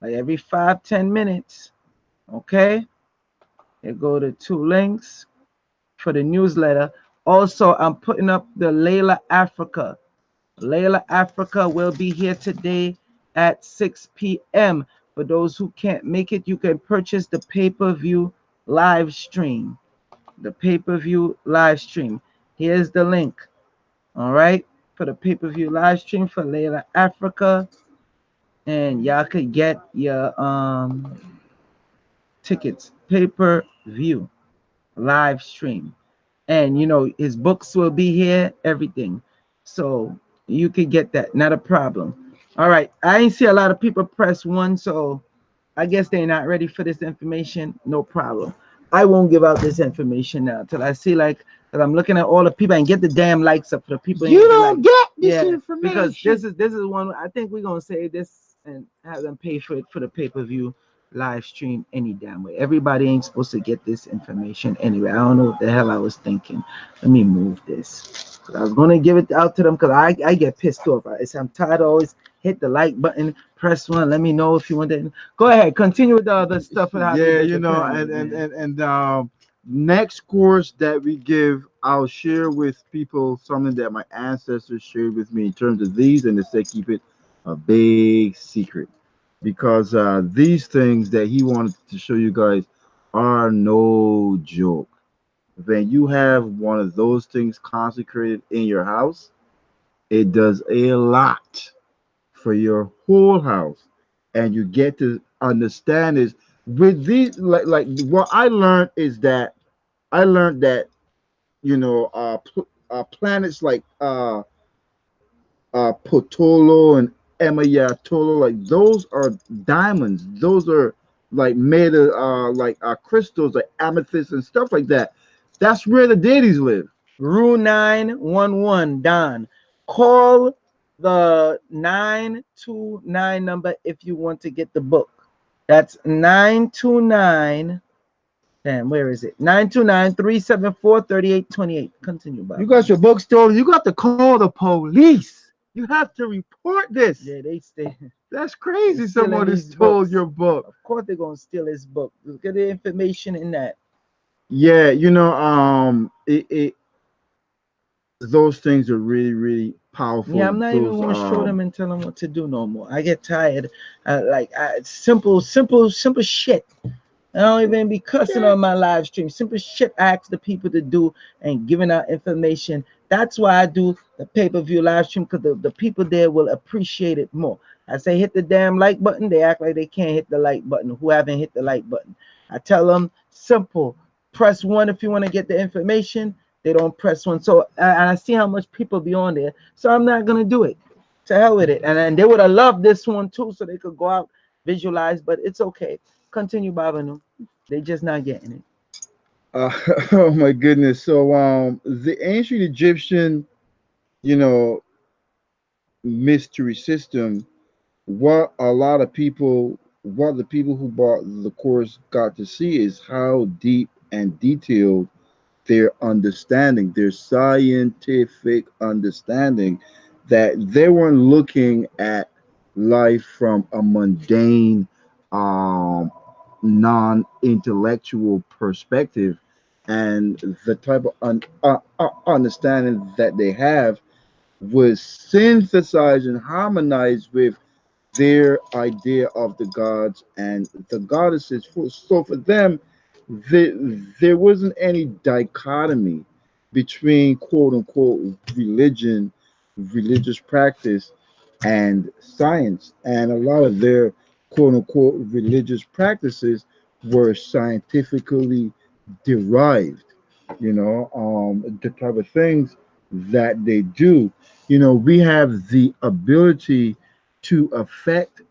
like every 5-10 minutes. Okay, you go to 2 links for the newsletter. Also, I'm putting up the Layla Africa. Layla Africa will be here today at 6 p.m. For those who can't make it, you can purchase the pay-per-view live stream. The pay-per-view live stream. Here's the link. All right, for the pay-per-view live stream for Layla Africa, and y'all could get your tickets pay-per-view live stream. And you know his books will be here, everything, so you could get that, not a problem. All right, I ain't see a lot of people press 1, so I guess they're not ready for this information. No problem. I won't give out this information now till I see, like, because I'm looking at all the people and get the damn likes up for the people. You don't like, get this yeah, information. because this is one. I think we're gonna say this and have them pay for it for the pay-per-view live stream any damn way. Everybody ain't supposed to get this information anyway. I don't know what the hell I was thinking. Let me move this. I was gonna give it out to them because I get pissed off. I'm tired of always hit the like button, press 1. Let me know if you want to. Go ahead, continue with the other stuff. Yeah, next course that we give, I'll share with people something that my ancestors shared with me in terms of these, and they say keep it a big secret because these things that he wanted to show you guys are no joke. When you have one of those things consecrated in your house, it does a lot for your whole house, and you get to understand is with these like what I learned is that planets like Potolo and Emayatolo, like those are diamonds. Those are like made of crystals like amethyst and stuff like that. That's where the deities live. Rule 911, Don. Call the 929 number if you want to get the book. That's 929. Damn, where is it? 929-374-3828. Continue, Bob. You got your book stolen. You got to call the police. You have to report this. Yeah, they stay. That's crazy. Somebody stole your book. Of course, they're gonna steal his book. Look at the information in that. Yeah, those things are really, really powerful. Yeah, I'm not even gonna show them and tell them what to do no more. I get tired. Simple shit. I don't even be cussing on my live stream. Simple shit I ask the people to do and giving out information. That's why I do the pay-per-view live stream, because the people there will appreciate it more. I say hit the damn like button. They act like they can't hit the like button. Who haven't hit the like button? I tell them simple. Press 1 if you want to get the information. They don't press 1. So I see how much people be on there. So I'm not gonna do it. To hell with it. And they would have loved this one too, so they could go out, visualize, but it's okay. Continue, Babanu. They just not getting it. Uh, oh my goodness. So the ancient Egyptian, you know, mystery system, what the people who bought the course got to see is how deep and detailed their understanding, their scientific understanding, that they weren't looking at life from a mundane, um, non-intellectual perspective, and the type of understanding that they have was synthesized and harmonized with their idea of the gods and the goddesses. So for them, there wasn't any dichotomy between quote unquote religious practice, and science. And a lot of their quote unquote religious practices were scientifically derived. The type of things that they do. We have the ability to affect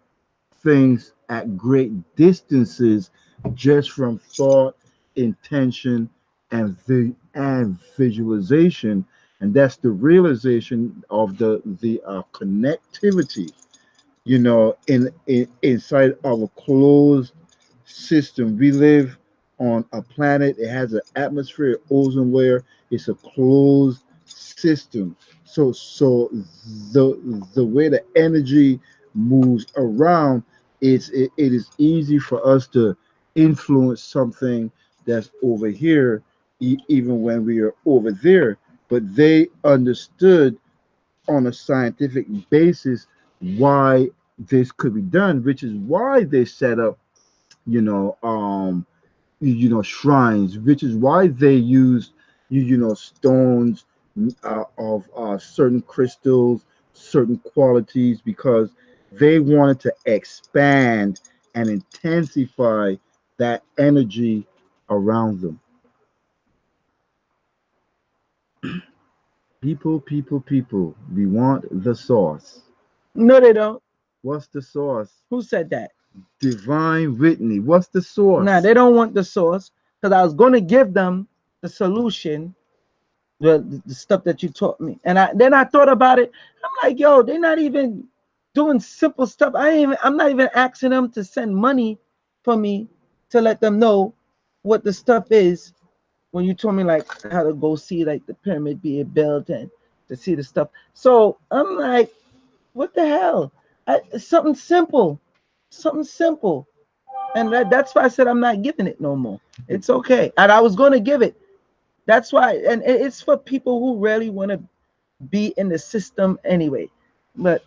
things at great distances just from thought, intention, and visualization, and that's the realization of the connectivity. Inside of a closed system. We live on a planet. It has an atmosphere, ozone layer. It's a closed system. So the way the energy moves around, it is easy for us to influence something that's over here, even when we are over there. But they understood on a scientific basis why this could be done, which is why they set up, you know, um, shrines, which is why they used, stones of certain crystals, certain qualities, because they wanted to expand and intensify that energy around them. People, we want the source. No, they don't. What's the source? Who said that? Divine Whitney. What's the Nah, source? they don't want the source because I was going to give them the solution, the stuff that you taught me. And then I thought about it. I'm like, yo, they're not even doing simple stuff. I'm not even asking them to send money for me to let them know what the stuff is. When you told me like how to go see like the pyramid being built and to see the stuff. So I'm like, what the hell? Something simple. Something simple. And that's why I said I'm not giving it no more. It's okay. And I was gonna give it. That's why, and it's for people who really want to be in the system anyway. But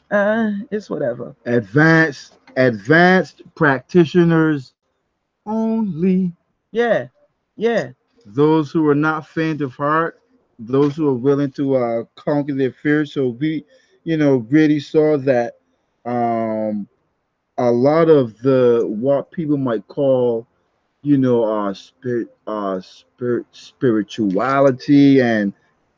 it's whatever. Advanced practitioners only. Yeah, yeah. Those who are not faint of heart, those who are willing to conquer their fears. So we, really saw that um, a lot of the what people might call, spirituality, and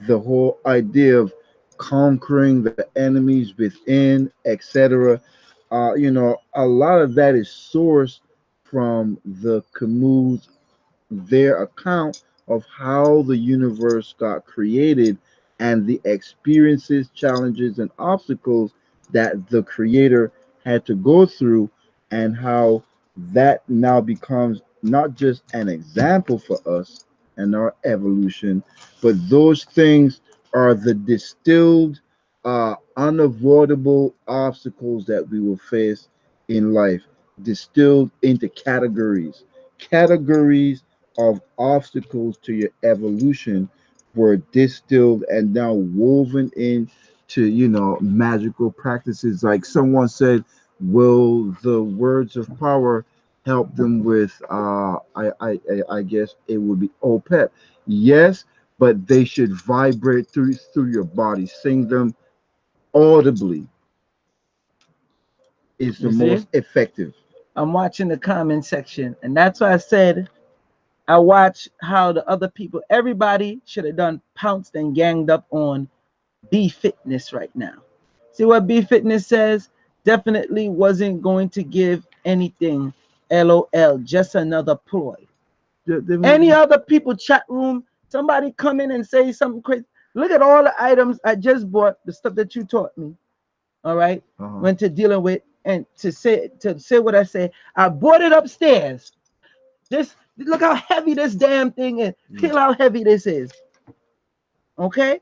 the whole idea of conquering the enemies within, etc. A lot of that is sourced from the Camus, their account of how the universe got created, and the experiences, challenges, and obstacles that the creator had to go through, and how that now becomes not just an example for us and our evolution, but those things are the distilled, unavoidable obstacles that we will face in life, distilled into categories of obstacles to your evolution were distilled and now woven into, magical practices. Like someone said, will the words of power help them with I guess it would be OPEP. Yes, but they should vibrate through your body. Sing them audibly is the You see, most effective. I'm watching the comment section, and that's why I said I watch how the other people, everybody should have done pounced and ganged up on B Fitness right now. See what B Fitness says? Definitely wasn't going to give anything. LOL, just another ploy. Any other people chat room, somebody come in and say something crazy. Look at all the items I just bought, the stuff that you taught me. All right, when to dealing with and to say what I say. I brought it upstairs. This look how heavy this damn thing is. Feel how heavy this is. Okay,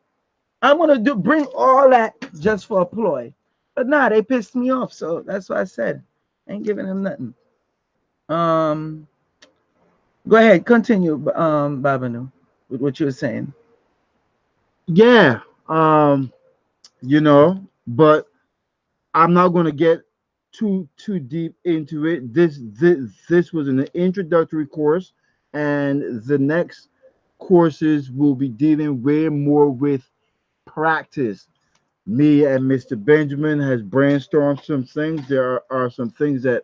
I'm gonna bring all that just for a ploy. But nah, they pissed me off, so that's why I said I ain't giving them nothing. Um, go ahead, continue, Babanu, with what you were saying. Yeah. You know, but I'm not going to get too deep into it. This was an introductory course, and the next courses will be dealing way more with practice. Me and Mr. Benjamin has brainstormed some things. There are some things that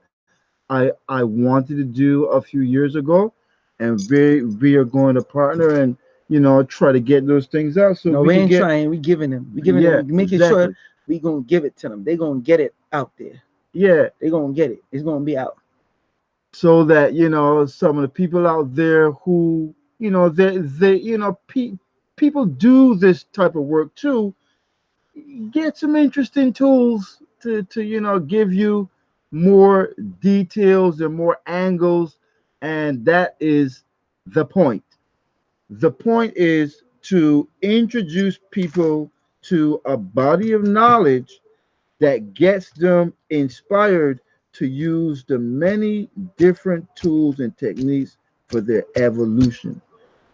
I wanted to do a few years ago, and we are going to partner and try to get those things out so No, we we can ain't get. trying. We giving them. We giving Yeah, them. Making sure exactly. we gonna give it to them. They gonna get it out there. Yeah, They gonna get it. It's gonna be out. so that some of the people out there who they people do this type of work too, get some interesting tools to give you more details and more angles, and that is the point. The point is to introduce people to a body of knowledge that gets them inspired to use the many different tools and techniques for their evolution.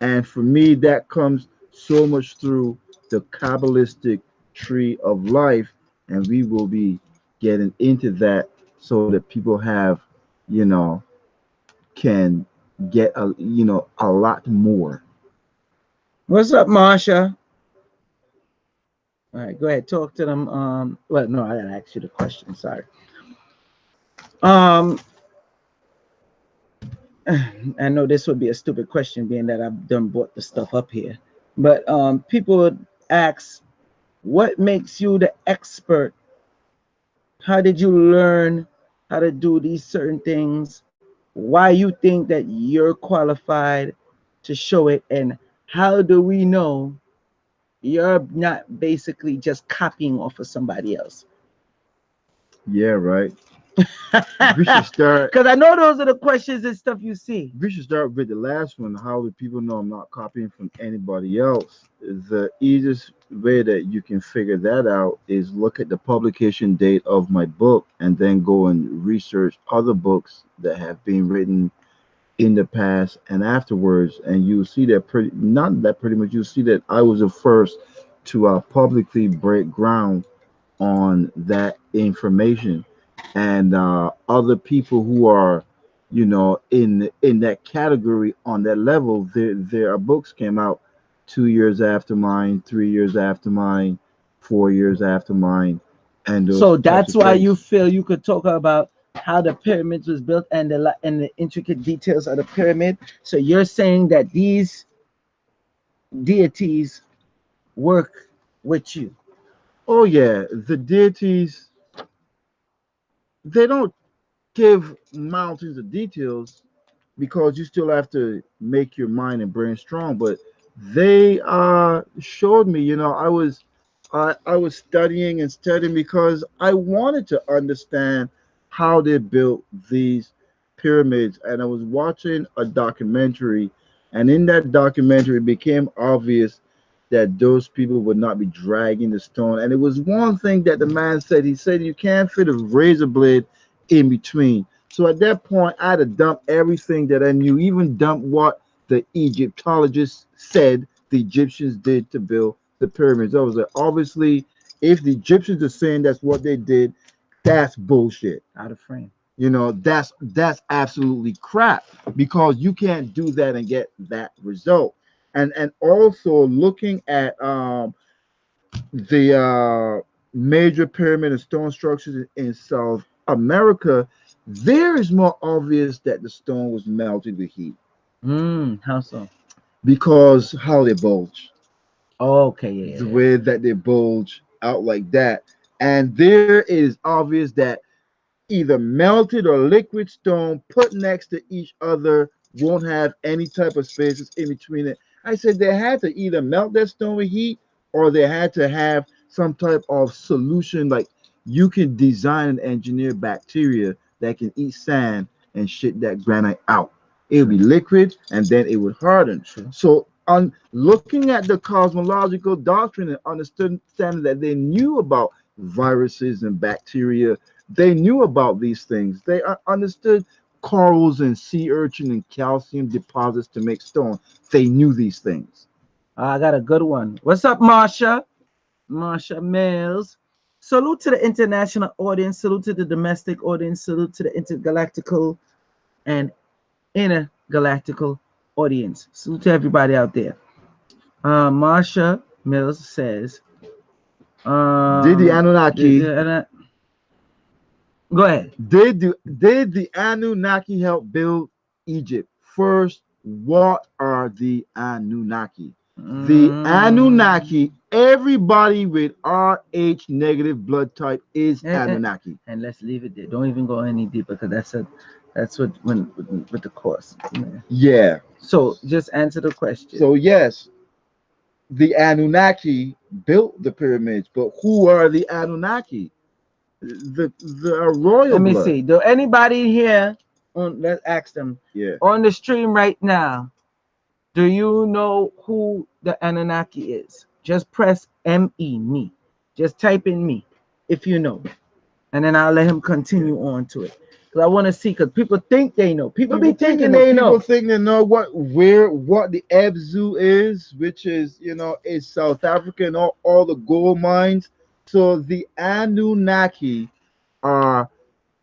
And for me, that comes so much through the Kabbalistic tree of life. And we will be getting into that so that people you know, can get a lot more. What's up, Marsha? All right, go ahead. Talk to them. Well, no, I gotta ask you the question. Sorry. Um, I know this would be a stupid question, being that I've done brought the stuff up here. But people would ask, what makes you the expert? How did you learn how to do these certain things? Why you think that you're qualified to show it, and how do we know you're not basically just copying off of somebody else? Yeah, right. We should start. Because I know those are the questions and stuff you see. We should start with the last one. How do people know I'm not copying from anybody else? The easiest way that you can figure that out is look at the publication date of my book and then go and research other books that have been written in the past and afterwards, and you'll see that pretty much you'll see that I was the first to publicly break ground on that information, and other people who are in that category on that level, there are books came out 2 years after mine, 3 years after mine, 4 years after mine, and those So types that's of why you things. feel you could talk about how the pyramids was built and the intricate details of the pyramid. So you're saying that these deities work with you. Oh yeah, the deities, they don't give mountains of details because you still have to make your mind and brain strong. But they showed me, I was studying and studying because I wanted to understand how they built these pyramids, and I was watching a documentary, and in that documentary it became obvious that those people would not be dragging the stone. And it was one thing that the man said. He said you can't fit a razor blade in between. So at that point, I had to dump everything that I knew, even dump what the Egyptologists said the Egyptians did to build the pyramids. I was like, obviously, if the Egyptians are saying that's what they did, that's bullshit. Out of frame. That's absolutely crap, because you can't do that and get that result. And also looking at the major pyramid and stone structures in South America, there is more obvious that the stone was melted with heat How so? because how they bulge, Okay, yeah, the yeah, yeah. way that they bulge out like that. And there is obvious that either melted or liquid stone put next to each other won't have any type of spaces in between it. I said they had to either melt that stone with heat, or they had to have some type of solution. Like you can design and engineer bacteria that can eat sand and shit that granite out. It would be liquid and then it would harden. So on looking at the cosmological doctrine and understanding that they knew about viruses and bacteria, they knew about these things. They understood corals and sea urchin and calcium deposits to make stone. They knew these things. I got a good one. What's up, Marsha? Marsha Mills. Salute to the international audience. Salute to the domestic audience. Salute to the intergalactical and intergalactical audience. Salute to everybody out there. Marsha Mills says, Did the Anunnaki go ahead. did the Anunnaki help build Egypt? First, what are the Anunnaki? The Anunnaki, everybody with RH negative blood type is Anunnaki. And let's leave it there. Don't even go any deeper because that's what when with the course. Yeah. So just answer the question. So yes, the Anunnaki built the pyramids, but who are the Anunnaki? The royal Let me blood. see. Do anybody here on? Let's ask them. Yeah. On the stream right now, do you know who the Anunnaki is? Just press me. Just type in me if you know, and then I'll let him continue on to it. Because I want to see. Because people think they know. People be thinking they know. People think they know what the Abzu is, which is is South Africa and all the gold mines. So the Anunnaki are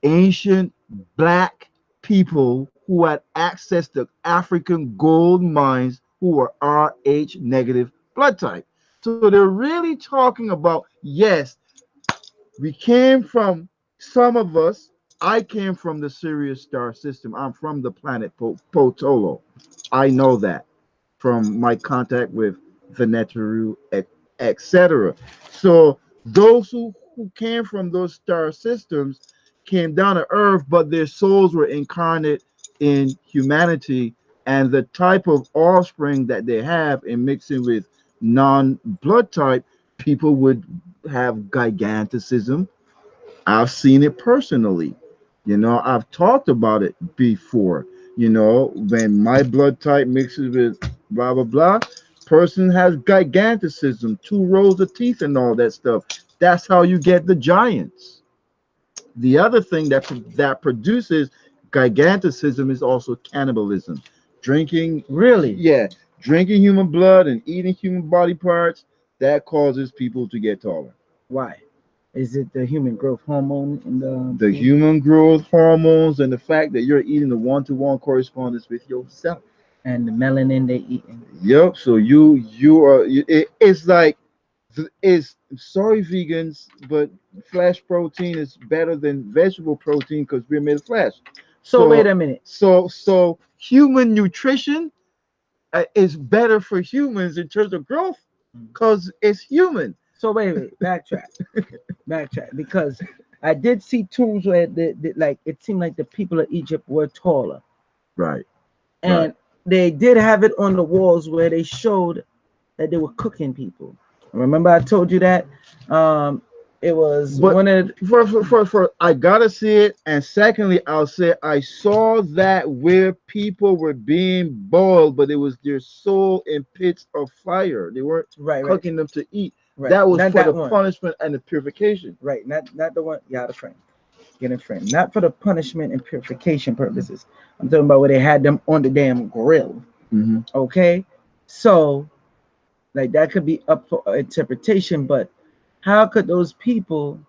ancient black people who had access to African gold mines who were RH negative blood type. So they're really talking about, yes, we came from, some of us, I came from the Sirius star system. I'm from the planet Potolo. I know that from my contact with Venetaru, etc. So those who came from those star systems came down to Earth, but their souls were incarnate in humanity, and the type of offspring that they have in mixing with non-blood type people would have giganticism. I've seen it personally. I've talked about it before. When my blood type mixes with blah blah blah, person has giganticism, 2 rows of teeth and all that stuff. That's how you get the giants. The other thing that produces giganticism is also cannibalism. Drinking, Really? yeah, drinking human blood and eating human body parts, that causes people to get taller. Why? Is it the human growth hormone in The human growth hormones and the fact that you're eating the one-to-one correspondence with yourself and the melanin they eat? Yep. So it's like, it's, sorry vegans, but flesh protein is better than vegetable protein because we're made of flesh. So wait a minute. So human nutrition is better for humans in terms of growth because it's human. So wait, backtrack. Because I did see tombs where like it seemed like the people of Egypt were taller. Right. And they did have it on the walls where they showed that they were cooking people. Remember I told you that? It was one of for I gotta see it, and secondly, I'll say I saw that where people were being boiled, but it was their soul in pits of fire. They weren't cooking them to eat. Right. That was not for the punishment and the purification. Right, not the one. You got a friend. Get a friend. Not for the punishment and purification purposes. I'm talking about where they had them on the damn grill. Mm-hmm. Okay, so like that could be up for interpretation, but how could those people,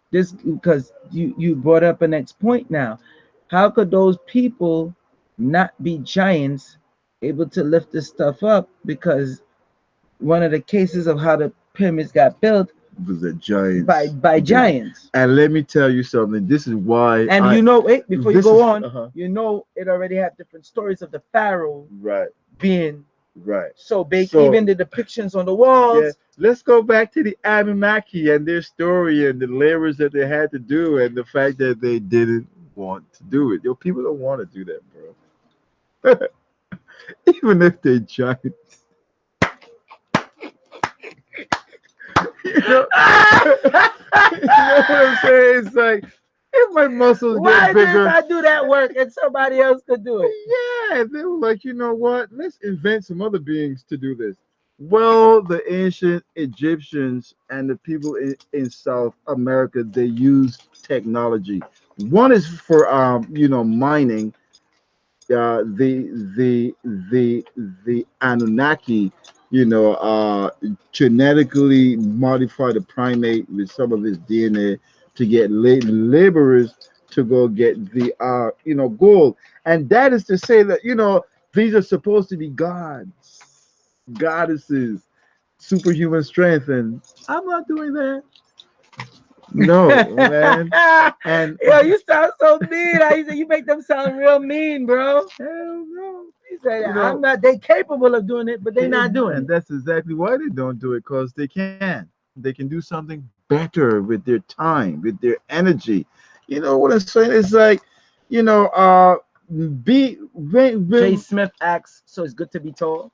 this, because you brought up a next point now, how could those people not be giants able to lift this stuff up? Because one of the cases of how the pyramids got built was a giant by giants. And let me tell you something, this is why, and wait, before you go on, it already had different stories of the pharaoh being so big, even the depictions on the walls. Yeah. Let's go back to the Anunnaki and their story and the labors that they had to do and the fact that they didn't want to do it. People don't want to do that, bro. Even if they're giants. You know, you know what I'm saying? It's like if my muscles Why get didn't bigger, I do that work and somebody else could do it? yeah, they were like, you know what? Let's invent some other beings to do this. Well, the ancient Egyptians and the people in South America, they used technology. One is for mining. The Anunnaki, genetically modify the primate with some of his DNA to get laborers to go get the gold, and that is to say that these are supposed to be gods, goddesses, superhuman strength, and I'm not doing that. No, man, and Yo, you sound so mean. I said you make them sound real mean, bro. hell no, He said you I'm know. not. They capable of doing it, but they not doing And it. that's exactly why they don't do it, because they can. They can do something better with their time, with their energy. You know what I'm saying? It's like, you know, be Jay when Smith asks, so it's good to be tall.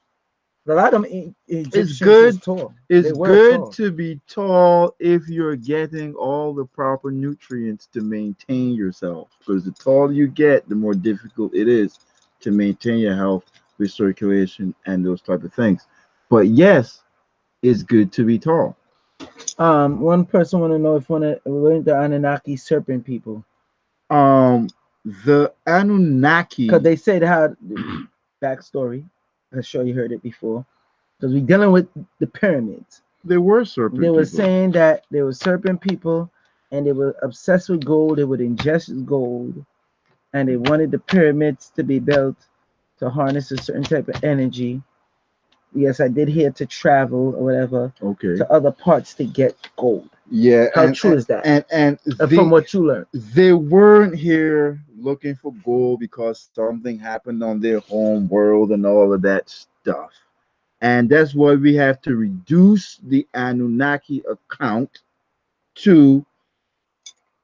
A lot of them it's Egyptians was good. tall. It's They were good tall. to be tall if you're getting all the proper nutrients to maintain yourself. Because the taller you get, the more difficult it is to maintain your health with circulation and those type of things. But yes, it's good to be tall. One person want to know if one of the Anunnaki serpent people, Um, the because Anunnaki, they said how backstory. I'm sure you heard it before. Because we dealing with the pyramids. they were They serpent were people. saying that they were serpent people, and they were obsessed with gold. They would ingest gold, and they wanted the pyramids to be built to harness a certain type of energy. Yes, I did hear to travel or whatever Okay. to other parts to get gold. Yeah, How true is that? and From what you learned. they weren't here looking for gold because something happened on their home world and all of that stuff. And that's why we have to reduce the Anunnaki account to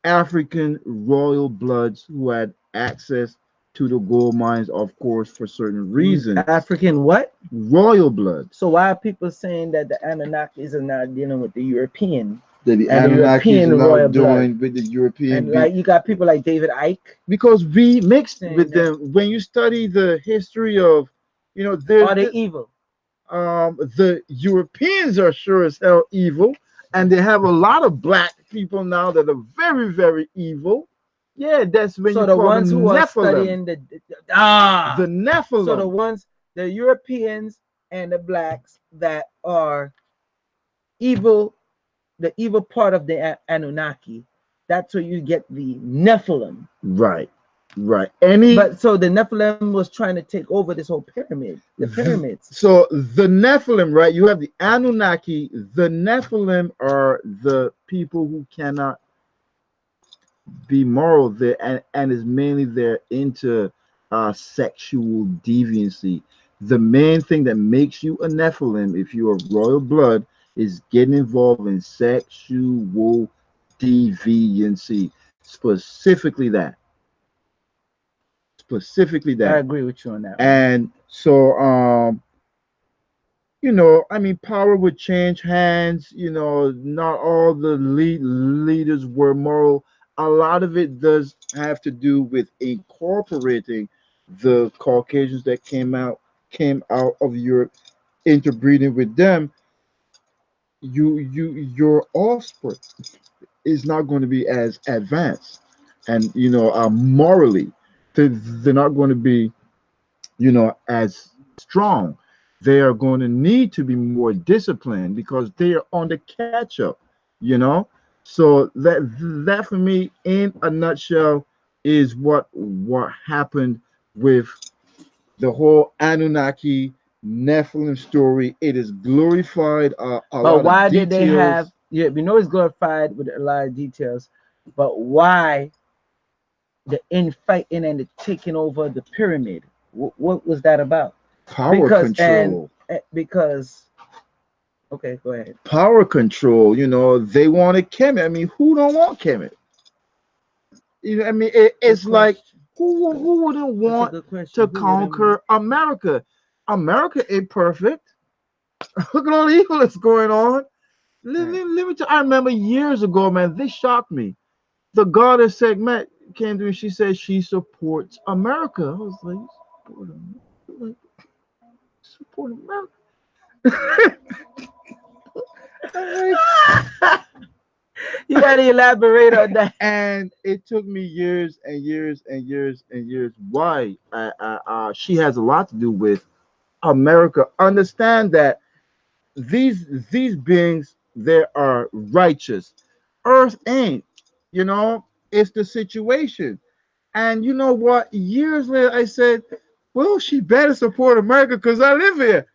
African royal bloods who had access to the gold mines, of course, for certain reasons. African what? Royal bloods. So why are people saying that the Anunnakis are not dealing with the European That the and the Anunnakis European are royal not blood? doing with the European And like you got people like David Icke because we mixed saying with that them. When you study the history of, are they evil? the Europeans are sure as hell evil, and they have a lot of black people now that are very, very evil. Yeah, that's when So you the call ones them who are Nephilim. studying The so the Nephilim. ones the Europeans and the blacks that are evil, the evil part of the Anunnaki, that's where you get the Nephilim. Right, right. Any But so the Nephilim was trying to take over this whole pyramid, the pyramids. so the Nephilim, right? You have the Anunnaki. The Nephilim are the people who cannot be moral there, and is mainly they're into sexual deviancy. The main thing that makes you a Nephilim, if you're of royal blood, is getting involved in sexual deviancy. Specifically I that. agree with you on that one. And so I mean, power would change hands. Not all the leaders were moral. A lot of it does have to do with incorporating the Caucasians that came out of Europe, interbreeding with them. Your offspring is not going to be as advanced, and morally, they're not going to be as strong. They are going to need to be more disciplined because they are on the catch up, you know. So that for me, in a nutshell, is what happened with the whole Anunnaki Nephilim story. It is glorified a But lot of why did they have? details. Yeah, we know it's glorified with a lot of details, but why the infighting and the taking over the pyramid? What was that about? Power Because and control. because okay, go ahead. Power control. They wanted Kemet. I mean, who don't want Kemet? I mean, Good it's like question. Who wouldn't That's a want good question. to Who wouldn't want? conquer America? America ain't perfect. Look at all the evil that's going on. Right. I remember years ago, man, this shocked me. The goddess segment came to me. She said she supports America. I was like, support America. I'm like, You gotta elaborate on that. and it took me years and years and years and years. Why? She has a lot to do with America. Understand that these beings, they are righteous. Earth ain't. You know, it's the situation. And you know what? Years later, I said, well, she better support America because I live here.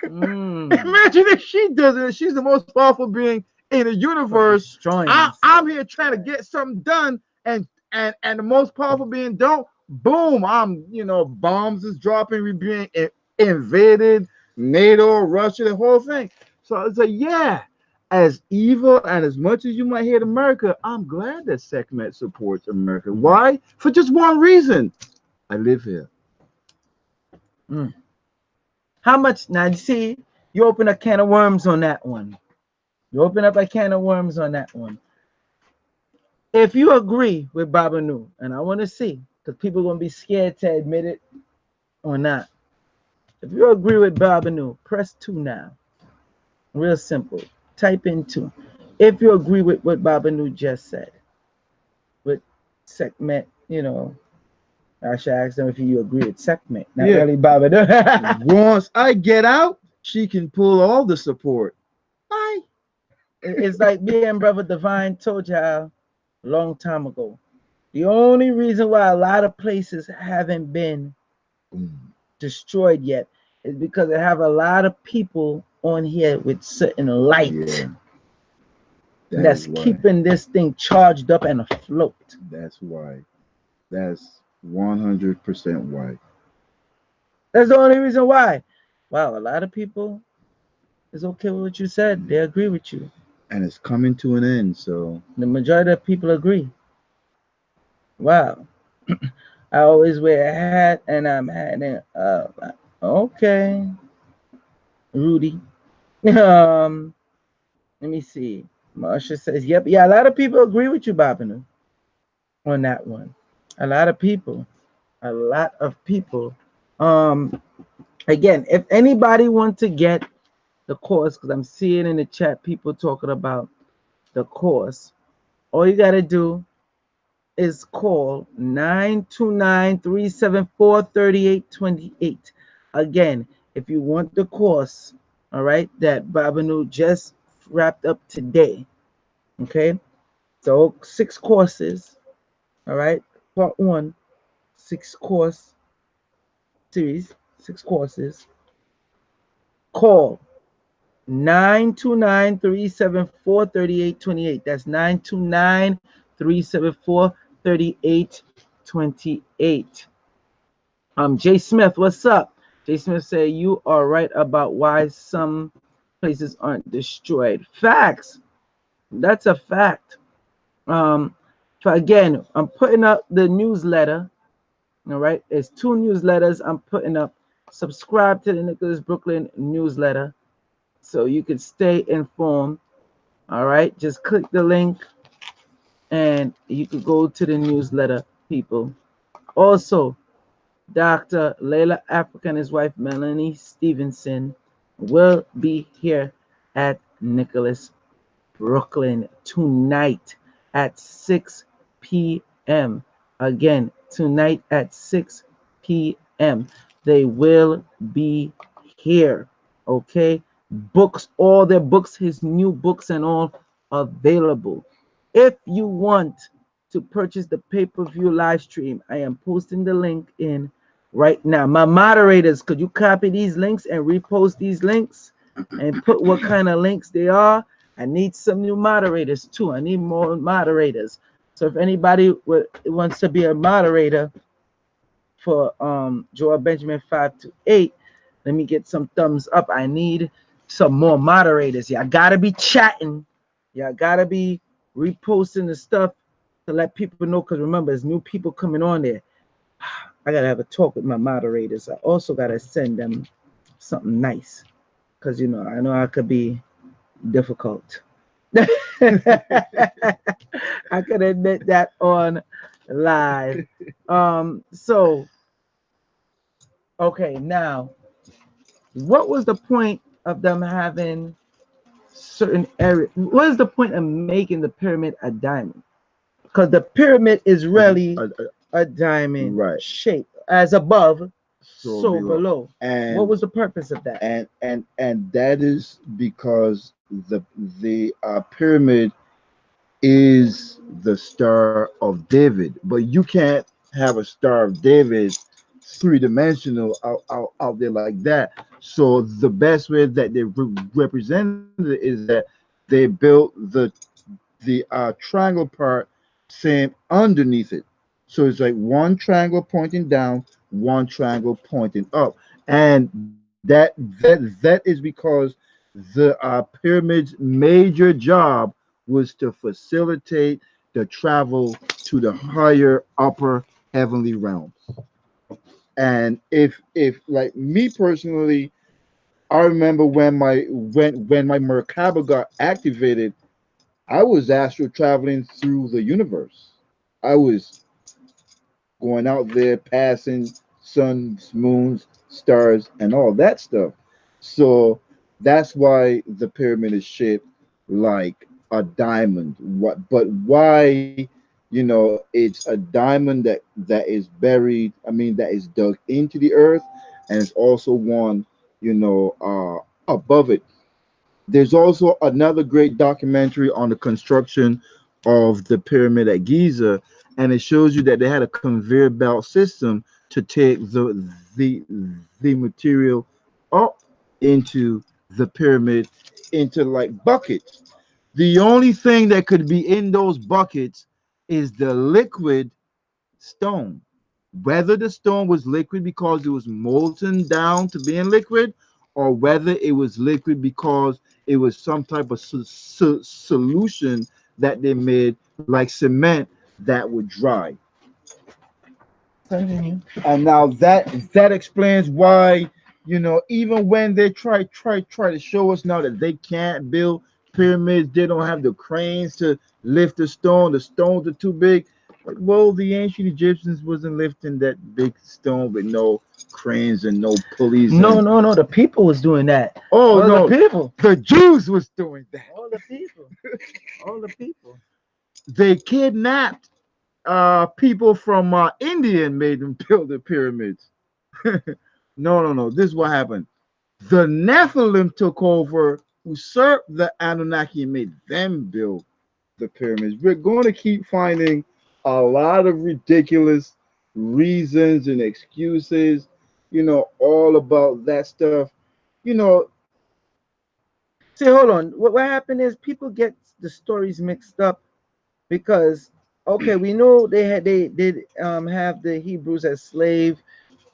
Mm, Imagine if she doesn't. She's the most powerful being in the for universe. destroying I'm stuff. here trying to get something done, and the most powerful being don't. Boom! Bombs is dropping. We being invaded. NATO, Russia, the whole thing. So it's like, yeah. As evil and as much as you might hate America, I'm glad that Sekhmet supports America. Why? For just one reason. I live here. Mm. How much? Now, you see, you open a can of worms on that one. You open up a can of worms on that one. If you agree with Baba Nu, and I want to see, because people are going to be scared to admit it or not. If you agree with Baba Nu, press 2 now. Real simple. Type in 2. If you agree with what Baba Nu just said, with Sekhmet, I should ask them if you agree with Sekhmet, not Yeah. really Baba Nu. Once I get out, she can pull all the support. Bye. It's like me and Brother Divine told y'all a long time ago. The only reason why a lot of places haven't been destroyed yet is because they have a lot of people on here with certain light. Yeah, That's keeping this thing charged up and afloat. That's why. That's 100% why. That's the only reason why. Wow, a lot of people is okay with what you said. They agree with you. And it's coming to an end, so The majority of people agree. Wow. I always wear a hat and I'm hatting. Okay. Rudy. Let me see. Marsha says, yep. Yeah, a lot of people agree with you, Babinu, on that one. A lot of people. A lot of people. Again, if anybody wants to get the course, because I'm seeing in the chat people talking about the course, all you got to do is call 929-374-3828. Again, if you want the course, all right, that Babanu just wrapped up today, okay? So 6 courses, all right? Part 1, 6-course series, 6 courses. Call 929-374-3828. That's 929-374-3828. Jay Smith, what's up? Jay Smith say you are right about why some places aren't destroyed. Facts. That's a fact. Again, I'm putting up the newsletter. All right, it's 2 newsletters I'm putting up. Subscribe to the Nicholas Brooklyn newsletter so you can stay informed. All right, just click the link and you could go to the newsletter, people. Also, Dr. Layla Africa and his wife Melanie Stevenson will be here at Nicholas Brooklyn tonight at 6 p.m. Again, tonight at 6 p.m. They will be here. Okay? Books, all their books, his new books and all available. If you want to purchase the pay-per-view live stream, I am posting the link in right now. My moderators, could you copy these links and repost these links and put what kind of links they are? I need some new moderators too. I need more moderators. So if anybody wants to be a moderator for Joel Benjamin 528, let me get some thumbs up. I need some more moderators. Y'all gotta be chatting. Y'all gotta be reposting the stuff to let people know. Because remember, there's new people coming on there. I gotta have a talk with my moderators. I also gotta send them something nice, because I know I could be difficult. I could admit that on live. So okay, now what was the point of them having certain area? What is the point of making the pyramid a diamond? Because the pyramid is really a diamond right. shape, as above, So so below. below. What And was the purpose of that? and that is because the pyramid is the Star of David, but you can't have a Star of David three-dimensional out there like that. So the best way that they represented it is that they built the triangle part same underneath it. So it's like one triangle pointing down, one triangle pointing up, and that is because the pyramid's major job was to facilitate the travel to the higher upper heavenly realms. And if like me personally, I remember when my Merkaba got activated, I was astral traveling through the universe. I was going out there, passing suns, moons, stars, and all that stuff. So that's why the pyramid is shaped like a diamond. But why, it's a diamond that is buried. I mean, that is dug into the earth, and it's also one, above it. There's also another great documentary on the construction of the pyramid at Giza, and it shows you that they had a conveyor belt system to take the the material up into the pyramid into like buckets. The only thing that could be in those buckets is the liquid stone. Whether the stone was liquid because it was molten down to being liquid, or whether it was liquid because it was some type of solution that they made, like cement, that would dry. Continue. And now that explains why, even when they try to show us now that they can't build pyramids, they don't have the cranes to lift the stone. The stones are too big. Like, well, the ancient Egyptians wasn't lifting that big stone with no cranes and no pulleys. No, no, no. The people was doing that. Oh All no, the people. the Jews was doing that. All the people. All the people. They kidnapped people from India and made them build the pyramids. No, no, no. This is what happened. The Nephilim took over, usurped the Anunnaki, and made them build the pyramids. We're going to keep finding a lot of ridiculous reasons and excuses, all about that stuff. You know, See, hold on. What happened is people get the stories mixed up because okay, we know they did have the Hebrews as slave.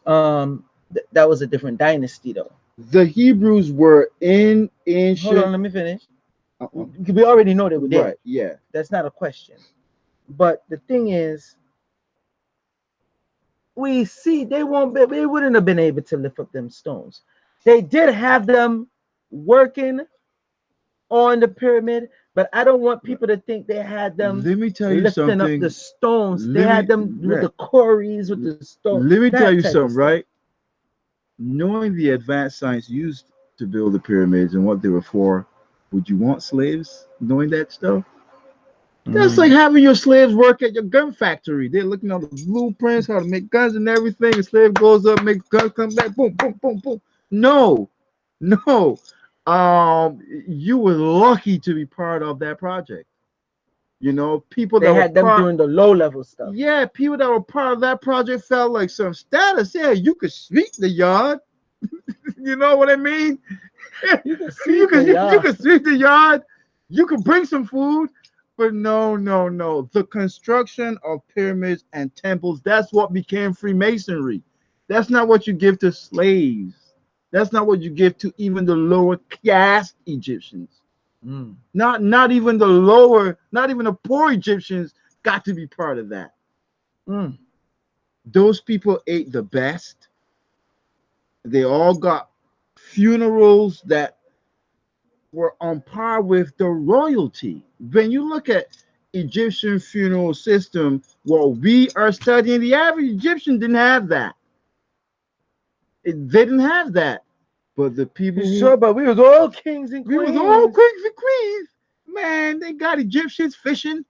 That was a different dynasty though. the Hebrews were in Hold on, ancient. let me finish. Uh-uh. We already know they were there. Right, yeah. That's not a question. But the thing is, we see they wouldn't have been able to lift up them stones. They did have them working on the pyramid, but I don't want people to think they had them Let me tell you lifting up the something. stones. They Let had me them with right. the quarries, with the stone, Let me tell that you type of something, stuff. right? Knowing the advanced science used to build the pyramids and what they were for, would you want slaves knowing that stuff? That's like Mm. having your slaves work at your gun factory. They're looking at the blueprints, how to make guns and everything. The slave goes up, makes guns, come back, boom, boom, boom, boom. No, no. You were lucky to be part of that project. People They that were had them part. doing the low level stuff. Yeah, people that were part of that project felt like some status. Yeah, you could sweep the yard. You know what I mean? You can see you the could you yard. could sweep the yard. You could bring some food. But no, no, no. The construction of pyramids and temples, that's what became Freemasonry. That's not what you give to slaves. That's not what you give to even the lower caste Egyptians. Mm. Not even the lower, not even the poor Egyptians got to be part of that. Mm. Those people ate the best. They all got funerals that were on par with the royalty. When you look at Egyptian funeral system, what we are studying, the average Egyptian didn't have that. They didn't have that. But the people You who sure? But we was all kings and we was all queens. queens and queens, man, they got Egyptians fishing,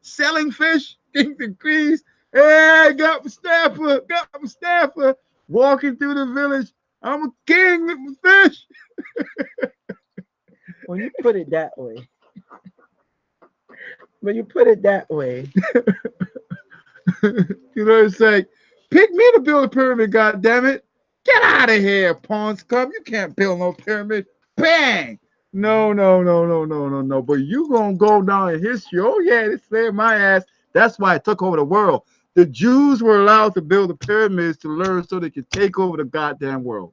selling fish, kings and queens. Hey, got my snapper, walking through the village. I'm a king with my fish. When you put it that way, when you put it that way, You know, it's like, pick me to build a pyramid, god damn it. Get out of here, Pawn Scum. You can't build no pyramid. Bang! No, no, no, no, no, no, no. But you gonna go down in history. Oh yeah, they saved my ass. That's why it took over the world. The Jews were allowed to build the pyramids to learn so they could take over the goddamn world.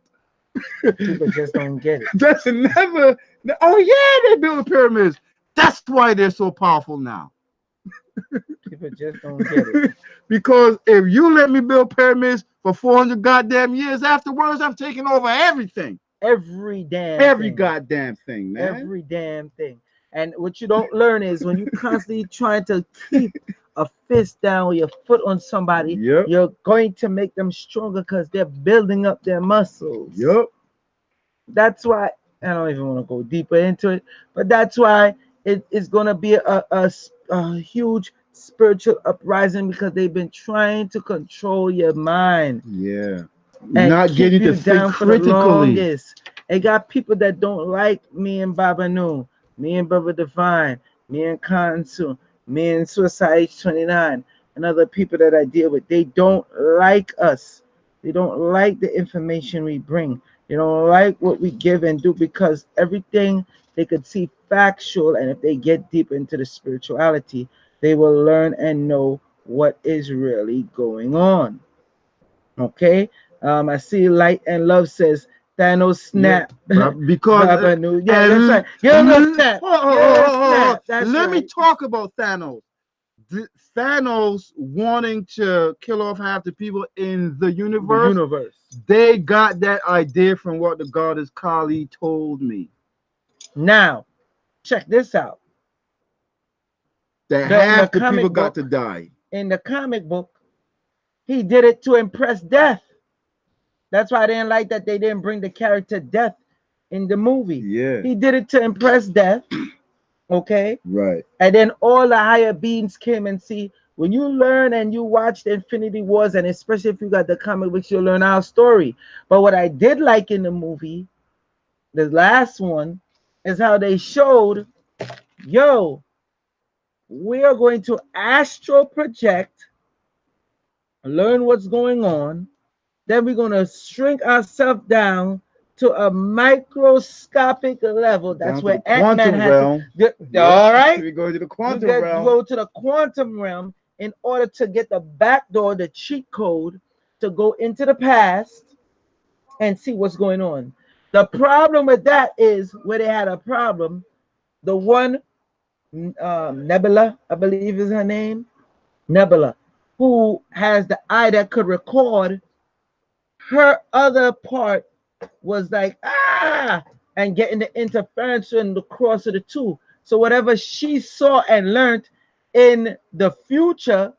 people just don't get it. That's never. Oh yeah, they built the pyramids. That's why they're so powerful now. People just don't get it. Because if you let me build pyramids for 400 goddamn years afterwards, I'm taking over everything. Every damn Every thing. goddamn thing, man. Every damn thing. And what you don't learn is when you constantly trying to keep a fist down or your foot on somebody, Yep. you're going to make them stronger because they're building up their muscles. Yep. That's why I don't even want to go deeper into it, but that's why it is going to be a huge spiritual uprising because they've been trying to control your mind Yeah. and Not keep getting you to think down for the critically. longest. It got people that don't like me and Baba Nu, me and Brother Divine, me and Kansu, me and Suicide 29, and other people that I deal with. They don't like us. They don't like the information we bring. They don't like what we give and do because everything they could see factual, and if they get deep into the spirituality, they will learn and know what is really going on. Okay. I see Light and Love says Thanos Yeah. snap. Because Baba knew. Yeah, that's and right. Give him a snap. Give him a snap. That's let me right. talk about Thanos. Thanos wanting to kill off half the people in the The universe. universe. They got that idea from what the goddess Kali told me. Now, check this out. That In the half the people comic got book, to die. in the comic book, he did it to impress Death. That's why I didn't like that they didn't bring the character Death in the movie. Yeah. He did it to impress Death. Okay. Right. And then all the higher beings came and see. When you learn and you watch the Infinity Wars, and especially if you got the comic books, you'll learn our story. But what I did like in the movie, the last one, is how they showed, yo, we are going to astral project, learn what's going on. Then we're going to shrink ourselves down to a microscopic level. That's Down to where the Ant-Man quantum had realm. to. Yeah. All right. We go to the You quantum get realm. go to the quantum realm in order to get the back door, the cheat code to go into the past and see what's going on. The problem with that is where they had a problem. The one Nebula, I believe is her name, Nebula, who has the eye that could record, her other part was like and getting the interference and the cross of the two. So whatever she saw and learned in the future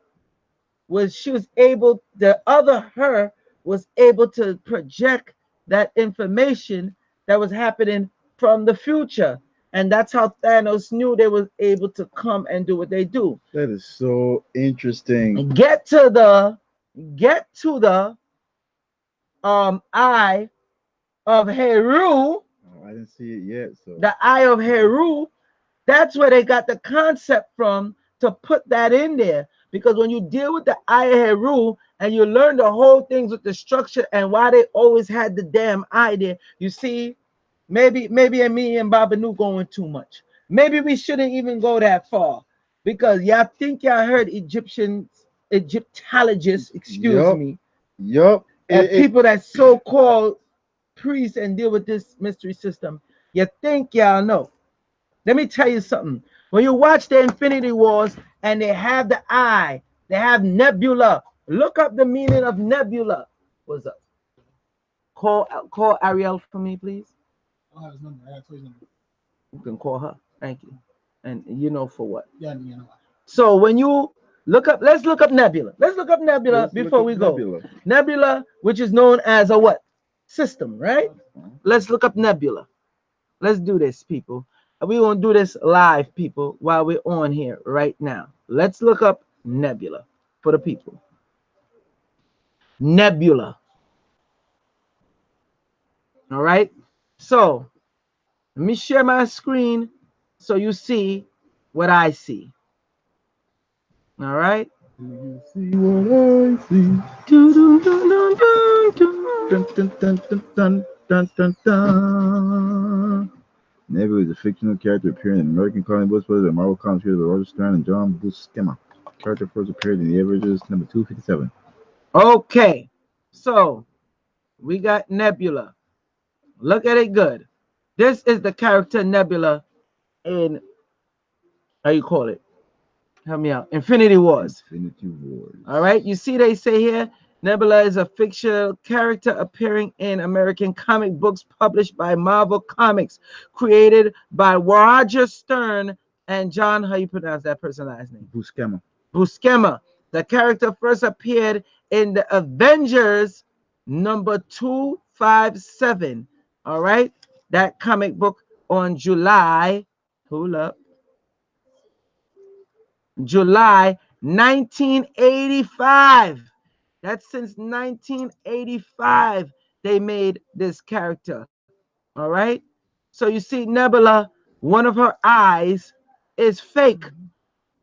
was she was able, the other her was able to project that information that was happening from the future. And that's how Thanos knew they was able to come and do what they do. That is so interesting. Get to the eye of Heru, Oh, I didn't see it yet. So the eye of Heru. That's where they got the concept from to put that in there. Because when you deal with the eye of Heru and you learn the whole things with the structure and why they always had the damn eye there, you see, maybe me and Baba Nu going too much. Maybe we shouldn't even go that far because y'all think y'all heard Egyptologists, excuse Yup. me, Yup. and people that so-called priests and deal with this mystery system. You think y'all know. Let me tell you something. When you watch the Infinity Wars and they have the eye, they have Nebula Look up the meaning of nebula. What's up? Call Ariel for me, please. I don't have his number. I got his number. You can call her. Thank you. And you know for what. Yeah, yeah, no. So when you look up, let's look up nebula. Let's look up nebula Let's look before up we go. nebula. Nebula, which is known as a what? System, right? Let's look up nebula. Let's do this, people. We're going to do this live, people, while we're on here right now. Let's look up nebula for the people. Nebula. All right. So let me share my screen so you see what I see. All right. Do you see what I see? Dun, dun, dun, dun, dun, dun, dun, dun. Nebula is a fictional character appearing in American comic books, whether the Marvel comics series of Roger Stern and John Buscema. Character first appeared in the Avengers number 257. Okay. So we got nebula. Look at it good. This is the character Nebula in, how you call it? Help me out. Infinity Wars. Infinity Wars. All right. You see, they say here, Nebula is a fictional character appearing in American comic books published by Marvel Comics, created by Roger Stern and John, how you pronounce that person's last name? Buscema. Buscema. The character first appeared in the Avengers number 257. All right. That comic book on July, hold up, July 1985. That's since 1985 they made this character. All right. So you see, Nebula, one of her eyes is fake.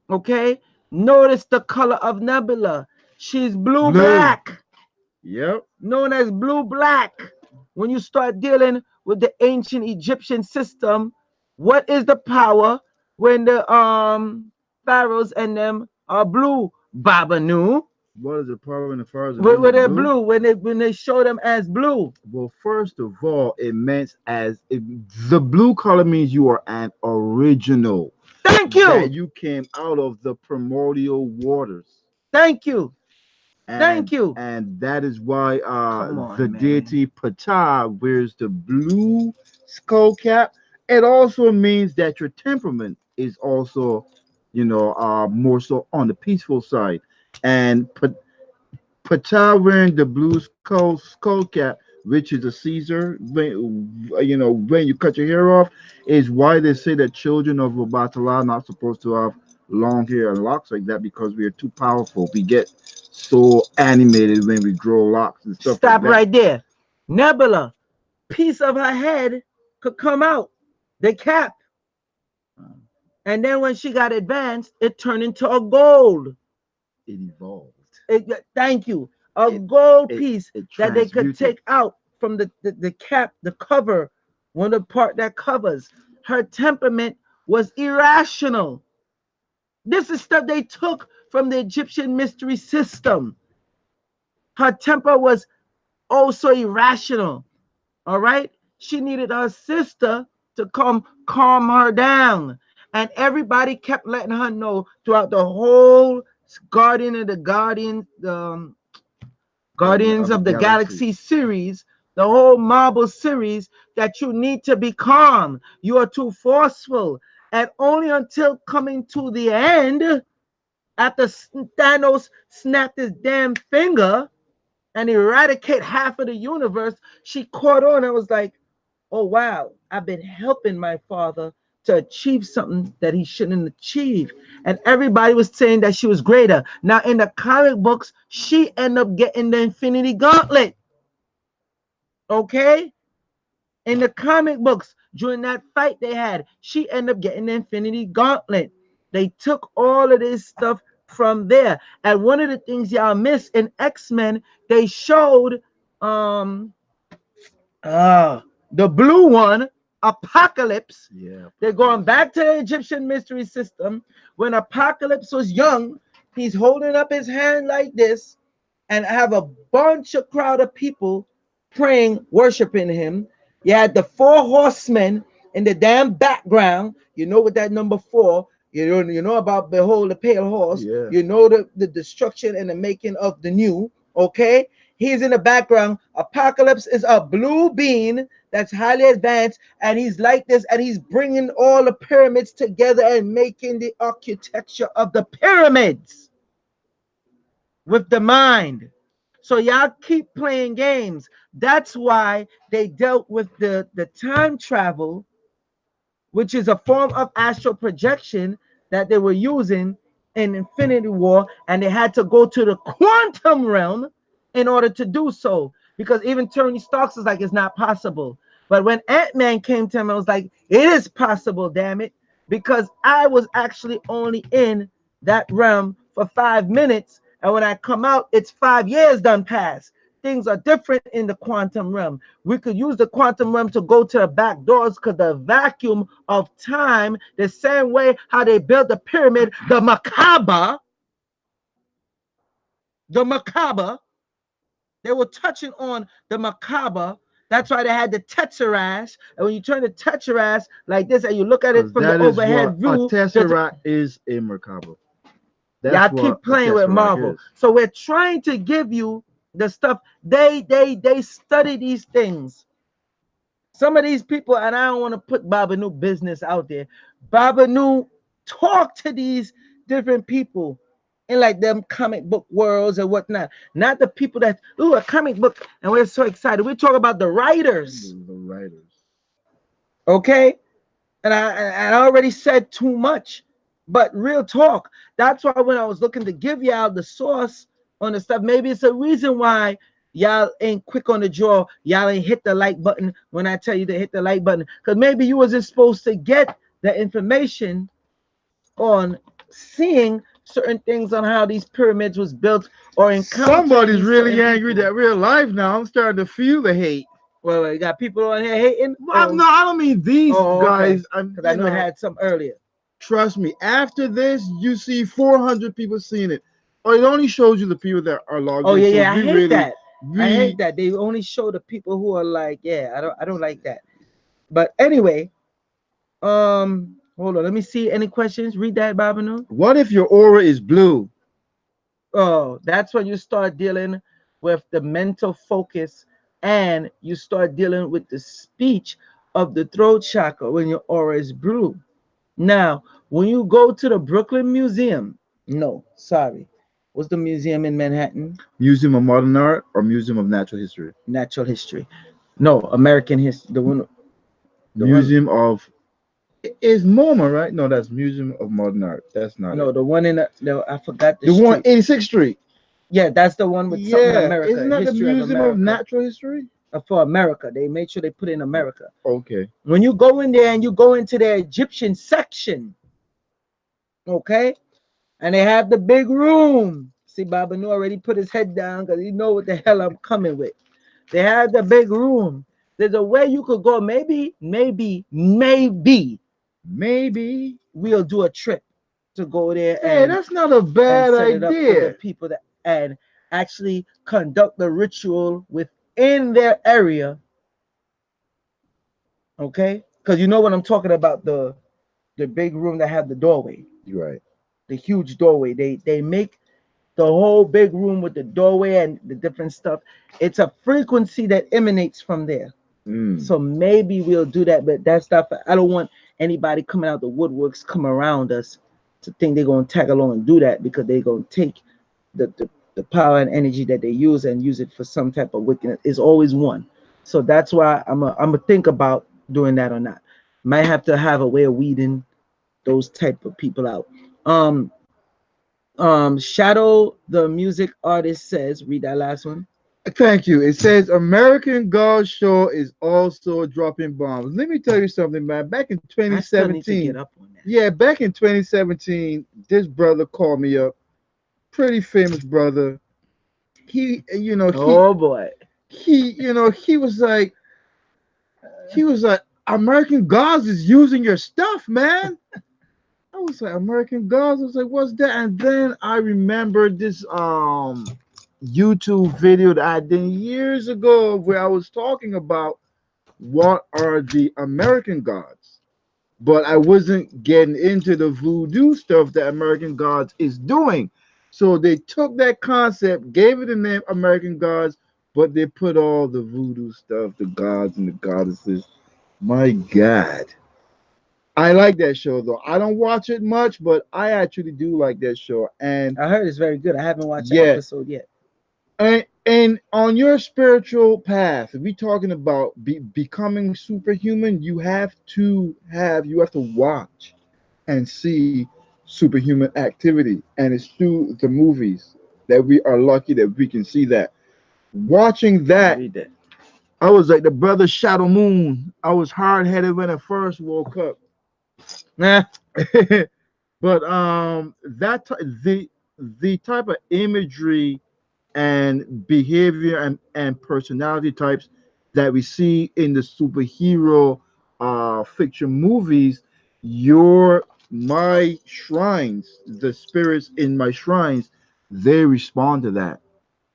Okay. Notice the color of Nebula. She's blue black. Yep. Known as blue black. When you start dealing with the ancient Egyptian system, what is the power when the pharaohs and them are blue? Babanu. What is the problem in the far as When they're blue, when they show them as blue. Well, first of all, it meant the blue color means you are an original. Thank you. That you came out of the primordial waters. Thank you. And, Thank you. And that is why on, the man. deity Ptah wears the blue skull cap. It also means that your temperament is also, more so on the peaceful side. And Ptah wearing the blue skull cap, which is a Caesar, when you cut your hair off, is why they say that children of Obatala are not supposed to have long hair and locks like that because we are too powerful. We get so animated when we grow locks and stuff. Stop like that. right there. Nebula, piece of her head could come out, the cap. And then when she got advanced, it turned into a gold. It evolved. Thank you. A gold piece that they could take out from the cap, the cover, one of the part that covers. Her temperament was irrational. This is stuff they took from the Egyptian mystery system. Her temper was also irrational. All right. She needed her sister to come calm her down. And everybody kept letting her know throughout the whole Guardians of the Galaxy series, the whole Marvel series, that you need to be calm. You are too forceful. And only until coming to the end, after Thanos snapped his damn finger and eradicate half of the universe, she caught on and was like, oh, wow, I've been helping my father to achieve something that he shouldn't achieve. And everybody was saying that she was greater. Now, in the comic books, she ended up getting the Infinity Gauntlet. Okay? In the comic books, during that fight they had, she ended up getting the Infinity Gauntlet. They took all of this stuff from there. And one of the things y'all miss in X-Men, they showed the blue one, Apocalypse. Yeah. They're going back to the Egyptian mystery system. When Apocalypse was young, he's holding up his hand like this and have a bunch of crowd of people praying, worshiping him. You had the 4 horsemen in the damn background. You know what that number 4, You know about Behold the Pale Horse. Yeah. You know the destruction and the making of the new. Okay, he's in the background. Apocalypse is a blue being that's highly advanced, and he's like this, and he's bringing all the pyramids together and making the architecture of the pyramids with the mind. So y'all keep playing games. That's why they dealt with the time travel, which is a form of astral projection that they were using in Infinity War, and they had to go to the quantum realm in order to do so. Because even Tony Stark was like, it's not possible. But when Ant-Man came to him, I was like, it is possible, damn it. Because I was actually only in that realm for 5 minutes. And when I come out, it's 5 years done past. Things are different in the quantum realm. We could use the quantum realm to go to the back doors because the vacuum of time, the same way how they built the pyramid, the macabre, they were touching on the macabre. That's why they had the Tesseract. And when you turn the Tesseract like this and you look at it Because from the that is what overhead a view, tesseract is a macabre. That's y'all what keep a playing with tesseract Marvel. is. So we're trying to give you the stuff. They study these things. Some of these people, and I don't want to put Baba New business out there. Baba New talk to these different people in like them comic book worlds and whatnot. Not the people that a comic book, and we're so excited. We talk about the writers, The writers. okay? And I already said too much, but real talk. That's why when I was looking to give y'all the source on the stuff, maybe it's a reason why y'all ain't quick on the draw. Y'all ain't hit the like button when I tell you to hit the like button, because maybe you wasn't supposed to get the information on seeing certain things on how these pyramids was built or encountering Somebody's these really certain angry people. that real life now. I'm starting to feel the hate. Well, you got people on here hating. No, I don't mean these Okay. guys. I'm, Because I know it had some earlier. trust me. After this, you see 400 people seeing it, or it only shows you the people that are logged Oh in. yeah, So yeah. I we hate really, that. I hate that. They only show the people who are like, yeah, I don't like that. But anyway, hold on. Let me see. Any questions? Read that, Babanu. What if your aura is blue? Oh, that's when you start dealing with the mental focus and you start dealing with the speech of the throat chakra when your aura is blue. Now, when you go to the Brooklyn Museum, no, sorry. What's the museum in Manhattan? Museum of Modern Art or Museum of Natural History? Natural history. No, American history. The one, Museum of is MoMA, right? No, that's Museum of Modern Art. That's not no, it. the one in I forgot the The one street. 86th Street. Yeah, that's the one with something Yeah, isn't America, that the history of Museum of America. Natural History? For America, they made sure they put in America. Okay. When you go in there and you go into the Egyptian section, okay, and they have the big room. See, Baba Nu already put his head down because he know what the hell I'm coming with. They have the big room. There's a way you could go. Maybe Maybe. we'll do a trip to go there Hey, that's not a and bad set it up for the idea. people that and actually conduct the ritual within their area. Okay, because you know what I'm talking about, the big room that have the doorway, You're right. the huge doorway. They make the whole big room with the doorway and the different stuff. It's a frequency that emanates from there. Mm. So maybe we'll do that, but that stuff, I don't want anybody coming out the woodworks come around us to think they're gonna tag along and do that, because they're gonna take the power and energy that they use it for some type of wickedness. It's always one. So that's why I'm gonna think about doing that or not. Might have to have a way of weeding those type of people out. Um Shadow the music artist says, read that last one. Thank you. It says American God Show is also dropping bombs. Let me tell you something, man. Back in I still need to 2017, get up on that. yeah, back in 2017, this brother called me up. Pretty famous brother. He, Oh boy. he was like, American Gods is using your stuff, man. I was like, American Gods. I was like, what's that? And then I remembered this YouTube video that I did years ago where I was talking about what are the American Gods. but I wasn't getting into the voodoo stuff that American Gods is doing. So they took that concept, gave it the name American Gods, but they put all the voodoo stuff, the gods and the goddesses. My God. I like that show though. I don't watch it much, but I actually do like that show. And I heard it's very good. I haven't watched an yeah, episode yet. and on your spiritual path, if we talking about becoming superhuman, you have to watch and see superhuman activity, and it's through the movies that we are lucky that we can see that. Watching that, Read that. I was like the brother Shadow Moon. I was hard headed when I first woke up. Nah. But the type of imagery and behavior and personality types that we see in the superhero fiction movies, your my shrines, the spirits in my shrines, they respond to that.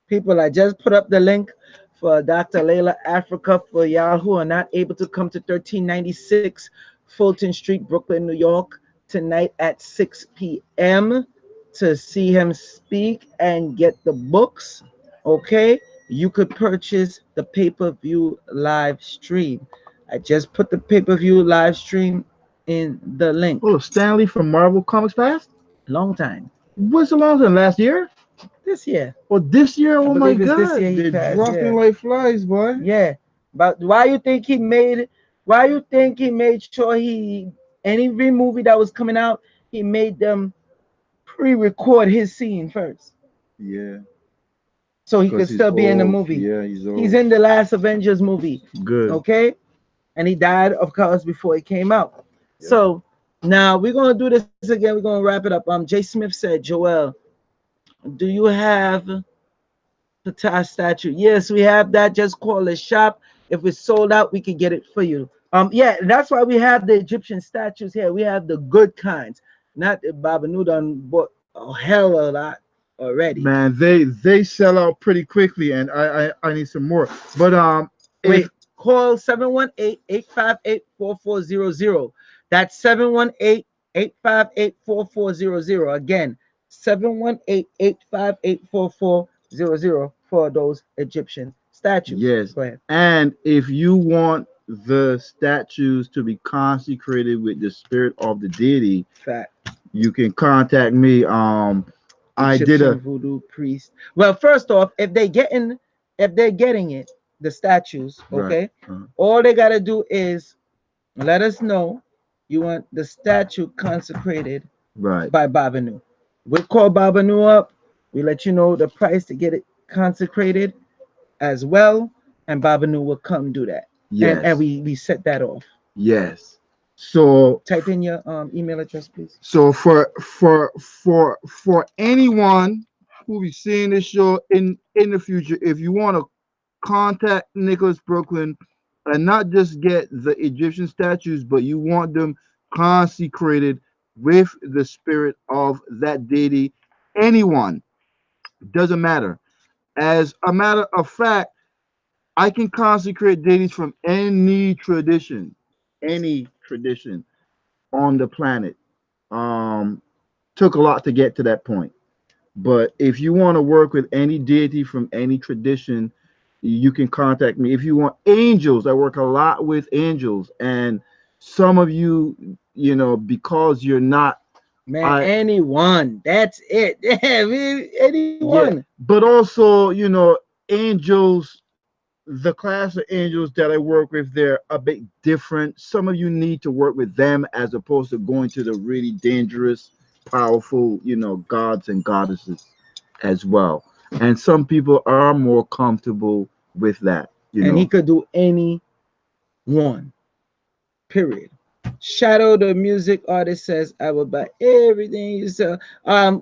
People, I just put up the link for Dr. Layla Africa for y'all who are not able to come to 1396 Fulton Street, Brooklyn, New York, tonight at 6 p.m. to see him speak and get the books. Okay, you could purchase the pay-per-view live stream. I just put the pay-per-view live stream in the link. Oh, Stanley from Marvel Comics Past. Long time. What's the long time? Last year? This year. Or this year? I Oh my believe it's this year God! he They're passed. dropping Yeah. like flies, boy. Yeah, but why you think he made? Why you think he made sure he any movie that was coming out, he made them pre-record his scene first, Yeah, so he could because he's still be in the old. movie. Yeah, he's He's old. in the last Avengers movie, Good. okay, and he died of course before it came out. Yeah. So now we're gonna do this again. We're gonna wrap it up. Jay Smith said, Joel, do you have Ptah statue? Yes, we have that. Just call the shop. If it's sold out, we can get it for you. Yeah, that's why we have the Egyptian statues here. We have the good kinds, not the Baba Nudan bought a hell of a lot already. Man, they sell out pretty quickly, and I need some more. But if Wait, call 718-858-4400. That's 718-858-4400. Again, 718-858-4400 for those Egyptian statues. yes, Go ahead. and if you want the statues to be consecrated with the spirit of the deity, Fact. you can contact me. I did Egyptian a voodoo priest. Well, first off, if they're getting it, the statues, right, okay, all they gotta do is let us know you want the statue consecrated right, by Babanu. We call Babanu up. We let you know the price to get it consecrated as well, and Babanu will come do that. And yes, we set that off. yes. So Type in your email address, please. so for anyone who be seeing this show in the future, if you want to contact Nicholas Brooklyn and not just get the Egyptian statues, but you want them consecrated with the spirit of that deity, anyone, doesn't matter. As a matter of fact, I can consecrate deities from any tradition on the planet. Um, took a lot to get to that point. But if you want to work with any deity from any tradition, you can contact me. If you want angels, I work a lot with angels. And some of you, because you're not, Man, I anyone. That's it. Yeah, man, yeah, anyone. but also, angels, the class of angels that I work with, they're a bit different. Some of you need to work with them as opposed to going to the really dangerous, powerful, gods and goddesses as well. And some people are more comfortable with that, And he could do any one. Period. Shadow, the music artist, says, I will buy everything you sell.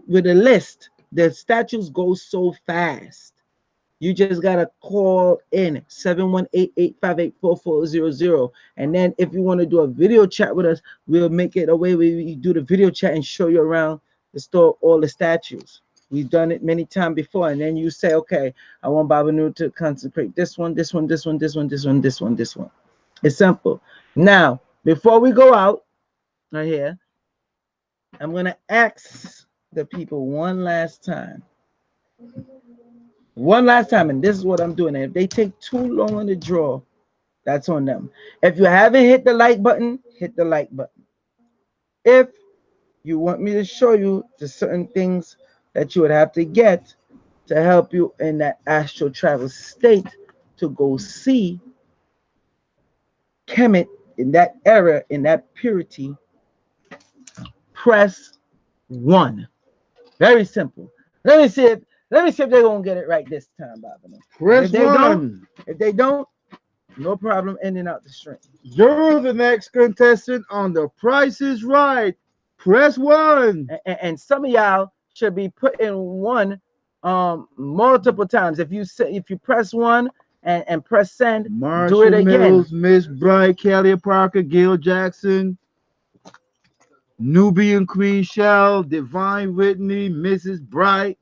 With a list, the statues go so fast. You just gotta call in 718-858-4400. And then if you want to do a video chat with us, we'll make it a way where we do the video chat and show you around the store all the statues. We've done it many times before, and then you say, okay, I want Babanu to consecrate this one, this one, this one, this one, this one, this one, this one. It's simple. Now, before we go out, right here. I'm going to ask the people one last time. One last time, and this is what I'm doing. And if they take too long on the draw, that's on them. If you haven't hit the like button, hit the like button. If you want me to show you the certain things that you would have to get to help you in that astral travel state to go see Kemet in that era, in that purity, press 1. Very simple. Let me see if they're gonna get it right this time, Bob. Press If they 1. don't, no problem ending out the stream. You're the next contestant on The Price is Right. Press 1. And some of y'all should be putting 1 multiple times. If you press 1 and press send, Marshall do it again. Mills, Miss Bright, Kelly Parker, Gil Jackson, Nubian Queen Shell, Divine Whitney, Mrs. Bright.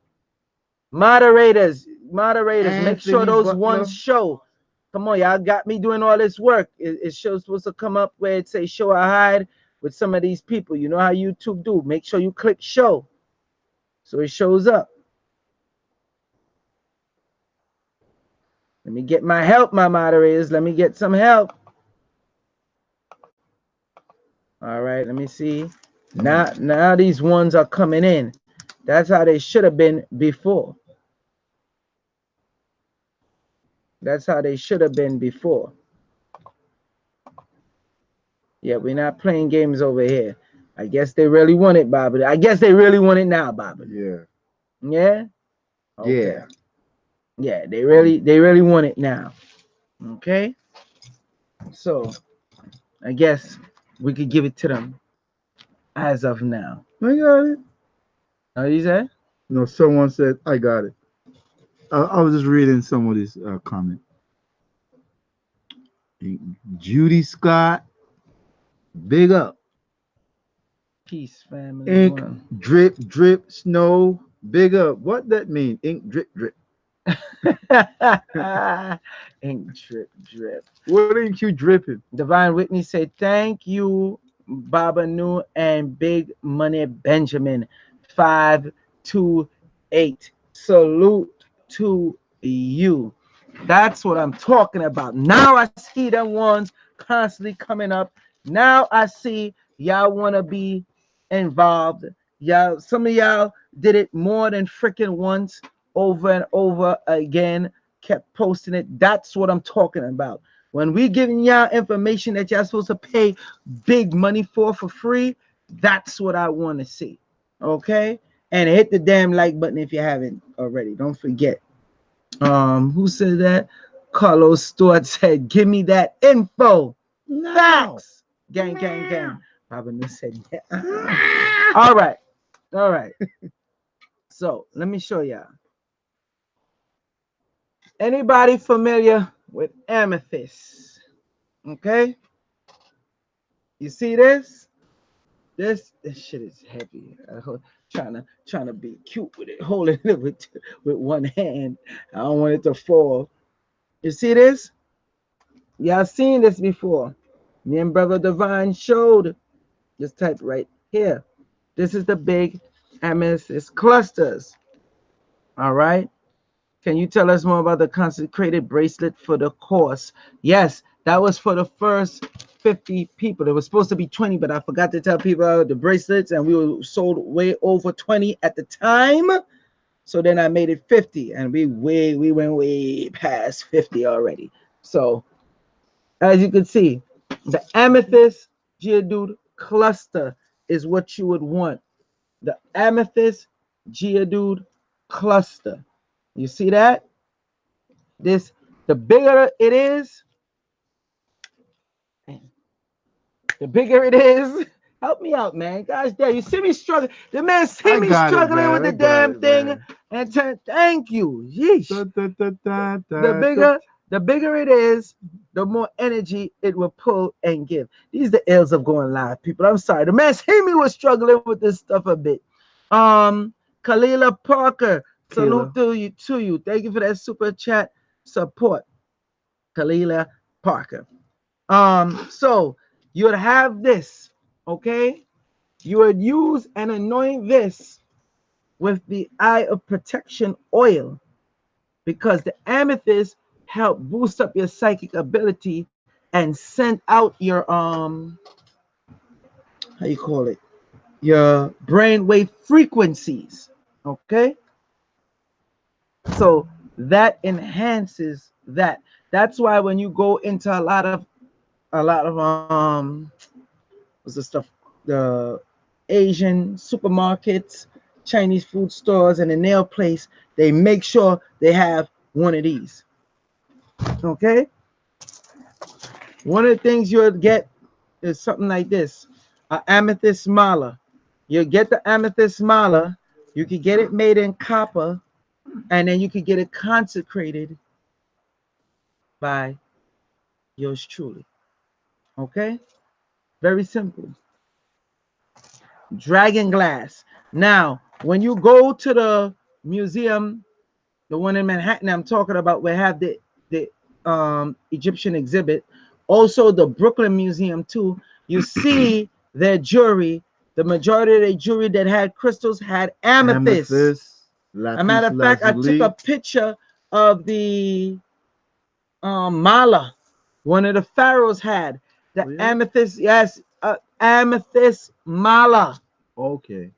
Moderators, make sure Anthony those Butler. ones show. Come on, y'all got me doing all this work. It shows supposed to come up where it say show or hide with some of these people. You know how YouTube do. Make sure you click show so it shows up. Let me get my help, my moderators. Let me get some help. All right, let me see. Now these ones are coming in. That's how they should have been before. That's how they should have been before. Yeah, we're not playing games over here. I guess they really want it, Bobby. I guess they really want it now, Bobby. Yeah. Yeah? Okay. Yeah. Yeah, they really want it now. Okay? So, I guess we could give it to them as of now. I got it. Oh, you said? No, someone said, I got it. I was just reading somebody's comment. Judy Scott, big up. Peace, family. Ink, drip, drip, snow, big up. What that mean? Ink, drip, drip. Ink, drip, drip. What ain't you dripping? Divine Whitney said, thank you, Baba Nu and Big Money Benjamin. 528. Salute to you. That's what I'm talking about. Now I see them ones constantly coming up. Now I see y'all want to be involved. Y'all, some of y'all did it more than freaking once, over and over again, kept posting it. That's what I'm talking about. When we giving y'all information that y'all supposed to pay big money for free, that's what I want to see. Okay? And hit the damn like button if you haven't already. Don't forget. Who said that? Carlos Stewart said, give me that info. No. Facts. Gang, gang, gang. Baba Nu said, all right. All right. So let me show y'all. Anybody familiar with Amethyst? Okay. You see this? This shit is heavy. Trying to be cute with it, holding it with one hand. I don't want it to fall. You see this? Y'all seen this before. Me and Brother Divine showed. Just type right here. This is the big amethyst clusters. All right. Can you tell us more about the consecrated bracelet for the course? Yes, that was for the first 50 people. It was supposed to be 20, but I forgot to tell people about the bracelets, and we were sold way over 20 at the time. So then I made it 50, and we went way past 50 already. So as you can see, the amethyst geodude cluster is what you would want. The amethyst geodude cluster. You see that? This, the bigger it is, help me out, man. Gosh damn, you see me struggling. The man see me struggling with the damn thing. And thank you. Yeesh. The bigger it is, the more energy it will pull and give. These are the ills of going live, people. I'm sorry. The man see me was struggling with this stuff a bit. Kalila Parker, salute to you. Thank you for that super chat support. Kalila Parker. So you'd have this Okay, you would use and anoint this with the eye of protection oil, because the amethyst help boost up your psychic ability and send out your how you call it, your brainwave frequencies. Okay, so that enhances that. That's why when you go into a lot of what's the stuff, the Asian supermarkets, Chinese food stores, and the nail place, they make sure they have one of these. Okay, one of the things you'll get is something like this, a amethyst mala. You get the amethyst mala, you can get it made in copper, and then you can get it consecrated by yours truly. Okay, very simple. Dragon glass. Now, when you go to the museum, the one in Manhattan I'm talking about, we have the Egyptian exhibit. Also, the Brooklyn Museum too. You see their jewelry. The majority of their jewelry that had crystals had amethyst. Amethyst, A matter lapis of fact, I took a lazuli. picture of the mala. One of the pharaohs had the Oh yeah. amethyst. Yes, amethyst mala. Okay.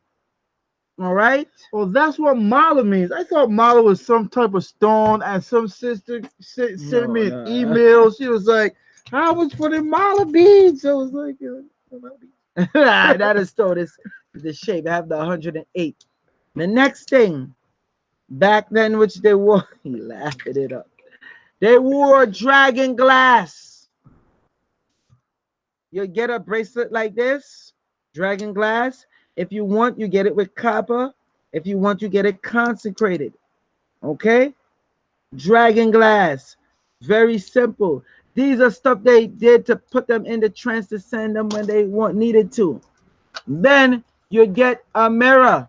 All right. Oh, that's what mala means. I thought mala was some type of stone, and some sister sent No, me an no. email. She was like, "How much for the mala beads?" I was like, "Mala beads." That is still this the shape. I have the 108. The next thing, back then, which they wore, he laughing it up. They wore dragon glass. You get a bracelet like this, dragon glass. If you want, you get it with copper. If you want, you get it consecrated. Okay? Dragon glass. Very simple. These are stuff they did to put them in the trance to send them when they want needed to. Then you get a mirror,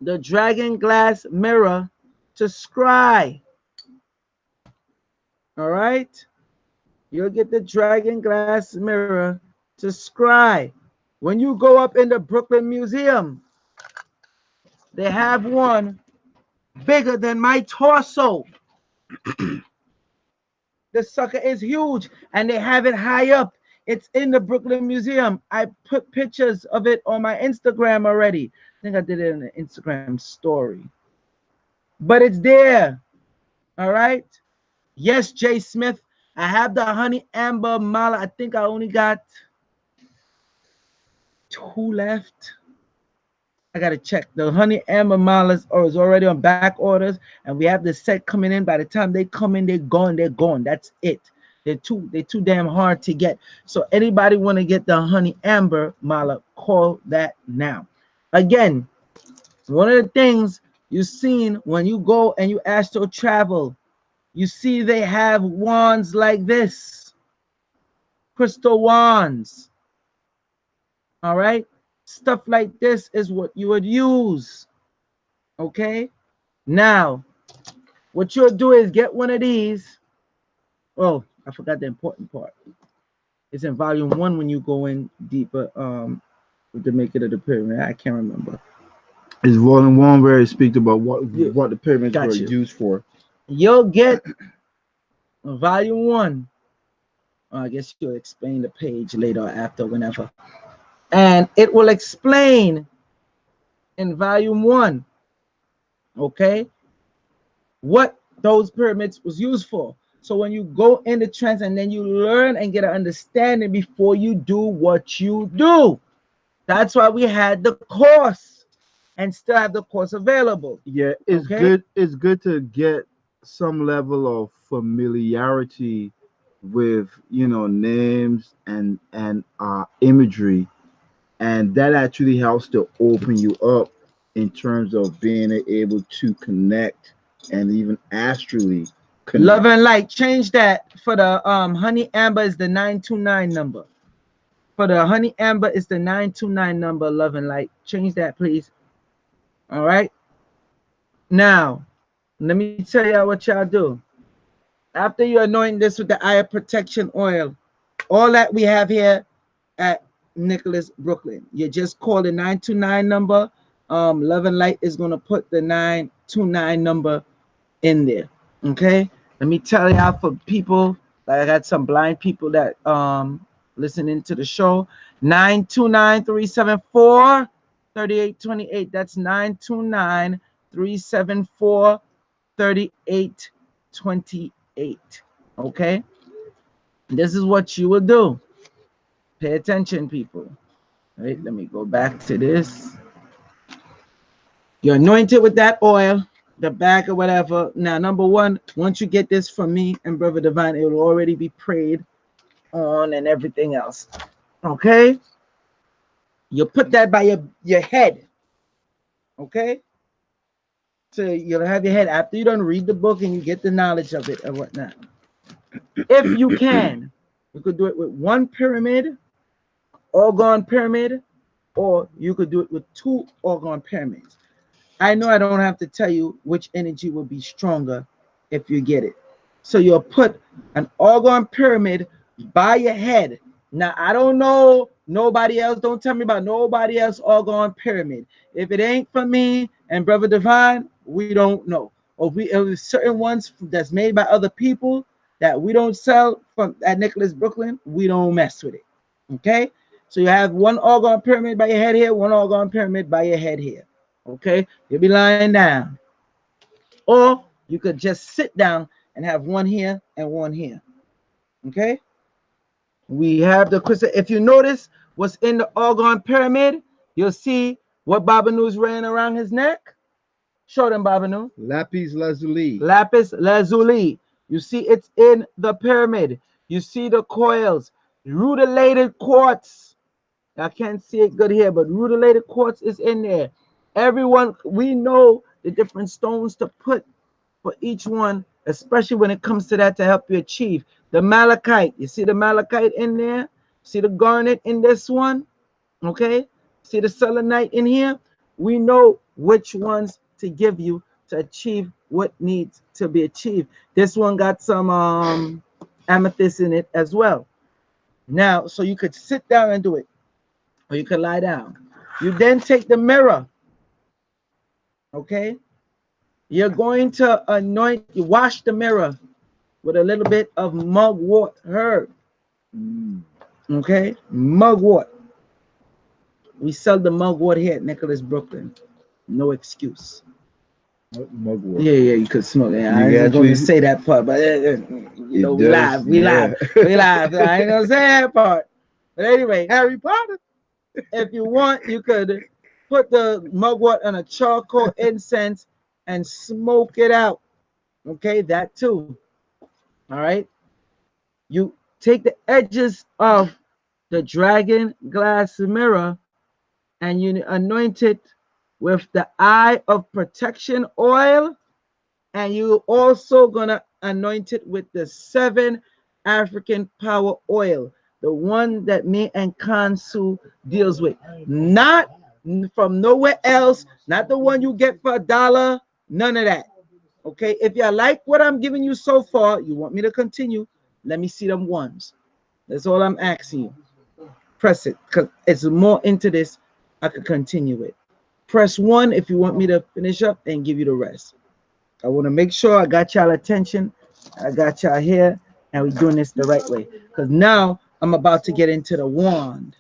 the dragon glass mirror to scry. All right? You'll get the dragon glass mirror to scry. When you go up in the Brooklyn Museum, they have one bigger than my torso. The sucker is huge, and they have it high up. It's in the Brooklyn Museum. I put pictures of it on my Instagram already. I think I did it in an Instagram story. But it's there. All right. Yes, Jay Smith. I have the honey amber mala. I think I only got 2 left. I gotta check. The honey amber malas is already on back orders, and we have the set coming in. By the time they come in, they're gone. They're gone. That's it. They're too damn hard to get. So anybody want to get the honey amber mala, call that now. Again, one of the things you've seen when you go and you astral travel, you see they have wands like this, crystal wands. All right, stuff like this is what you would use. Okay, now what you'll do is get one of these. Oh, I forgot the important part. It's in volume 1 when you go in deeper with the make it of the pyramid. I can't remember. It's volume one where it speaks about You what the pyramids were got you. used for. You'll get volume 1. I guess you'll explain the page later or after, whenever. And it will explain in volume 1, okay, what those pyramids was used for. So when you go in the trance and then you learn and get an understanding before you do what you do. That's why we had the course and still have the course available. Yeah, it's Okay. good. It's good to get some level of familiarity with names and imagery, and that actually helps to open you up in terms of being able to connect and even astrally Love connect. and light. Change that for the honey amber is the 929 number. For the honey amber is the 929 number. Love and light. Change that, please. All right. Now, let me tell y'all what y'all do. After you anoint this with the eye of protection oil, all that we have here at Nicholas Brooklyn. You just call the 929 number. Love and Light is gonna put the 929 number in there. Okay. Let me tell y'all, for people, like I got some blind people that listening to the show. 929-374-3828. That's 929-374-3828. Okay. This is what you will do. Pay attention, people. Right, let me go back to this. You're anointed with that oil, the bag or whatever. Now, number one, once you get this from me and Brother Divine, it will already be prayed on and everything else. Okay? You put that by your head. Okay? So you'll have your head after you don't read the book and you get the knowledge of it or whatnot. If you can, you could do it with one pyramid, orgone pyramid, or you could do it with two orgone pyramids. I know I don't have to tell you which energy will be stronger if you get it. So you'll put an orgone pyramid by your head. Now, I don't know nobody else. Don't tell me about nobody else orgone pyramid. If it ain't for me and Brother Divine, we don't know. Or if certain ones that's made by other people that we don't sell from at Nicholas Brooklyn, we don't mess with it. Okay? So you have one orgone pyramid by your head here, one orgone pyramid by your head here. Okay, you'll be lying down, or you could just sit down and have one here and one here. Okay, we have the crystal. If you notice what's in the orgone pyramid, you'll see what Babanu's wearing around his neck. Show them, Babanu. Lapis lazuli. Lapis lazuli. You see it's in the pyramid. You see the coils, rutilated quartz. I can't see it good here, but rutilated quartz is in there. Everyone, we know the different stones to put for each one, especially when it comes to that to help you achieve. The malachite, you see the malachite in there? See the garnet in this one? Okay? See the selenite in here? We know which ones to give you to achieve what needs to be achieved. This one got some amethyst in it as well. Now, so you could sit down and do it, or you could lie down. You then take the mirror. Okay, you're going to anoint, you wash the mirror with a little bit of mugwort herb. Okay, mugwort. We sell the mugwort here at Nicholas Brooklyn. No excuse. Mugwort. Yeah, you could smoke it. I ain't going to say that part, but you know, we live. We live. I ain't gonna say that part. But anyway, Harry Potter. If you want, you could put the mugwort on a charcoal incense and smoke it out. Okay, that too. All right. You take the edges of the dragon glass mirror and you anoint it with the eye of protection oil, and you also gonna anoint it with the 7 African power oil, the one that me and Kansu deals with, not from nowhere else, not the one you get for $1, none of that. Okay, if you like what I'm giving you so far, you want me to continue, let me see them ones. That's all I'm asking you. Press it, because it's more into this. I could continue it. Press 1 if you want me to finish up and give you the rest. I want to make sure I got y'all attention. I got y'all here, and we're doing this the right way. Because now I'm about to get into the wand.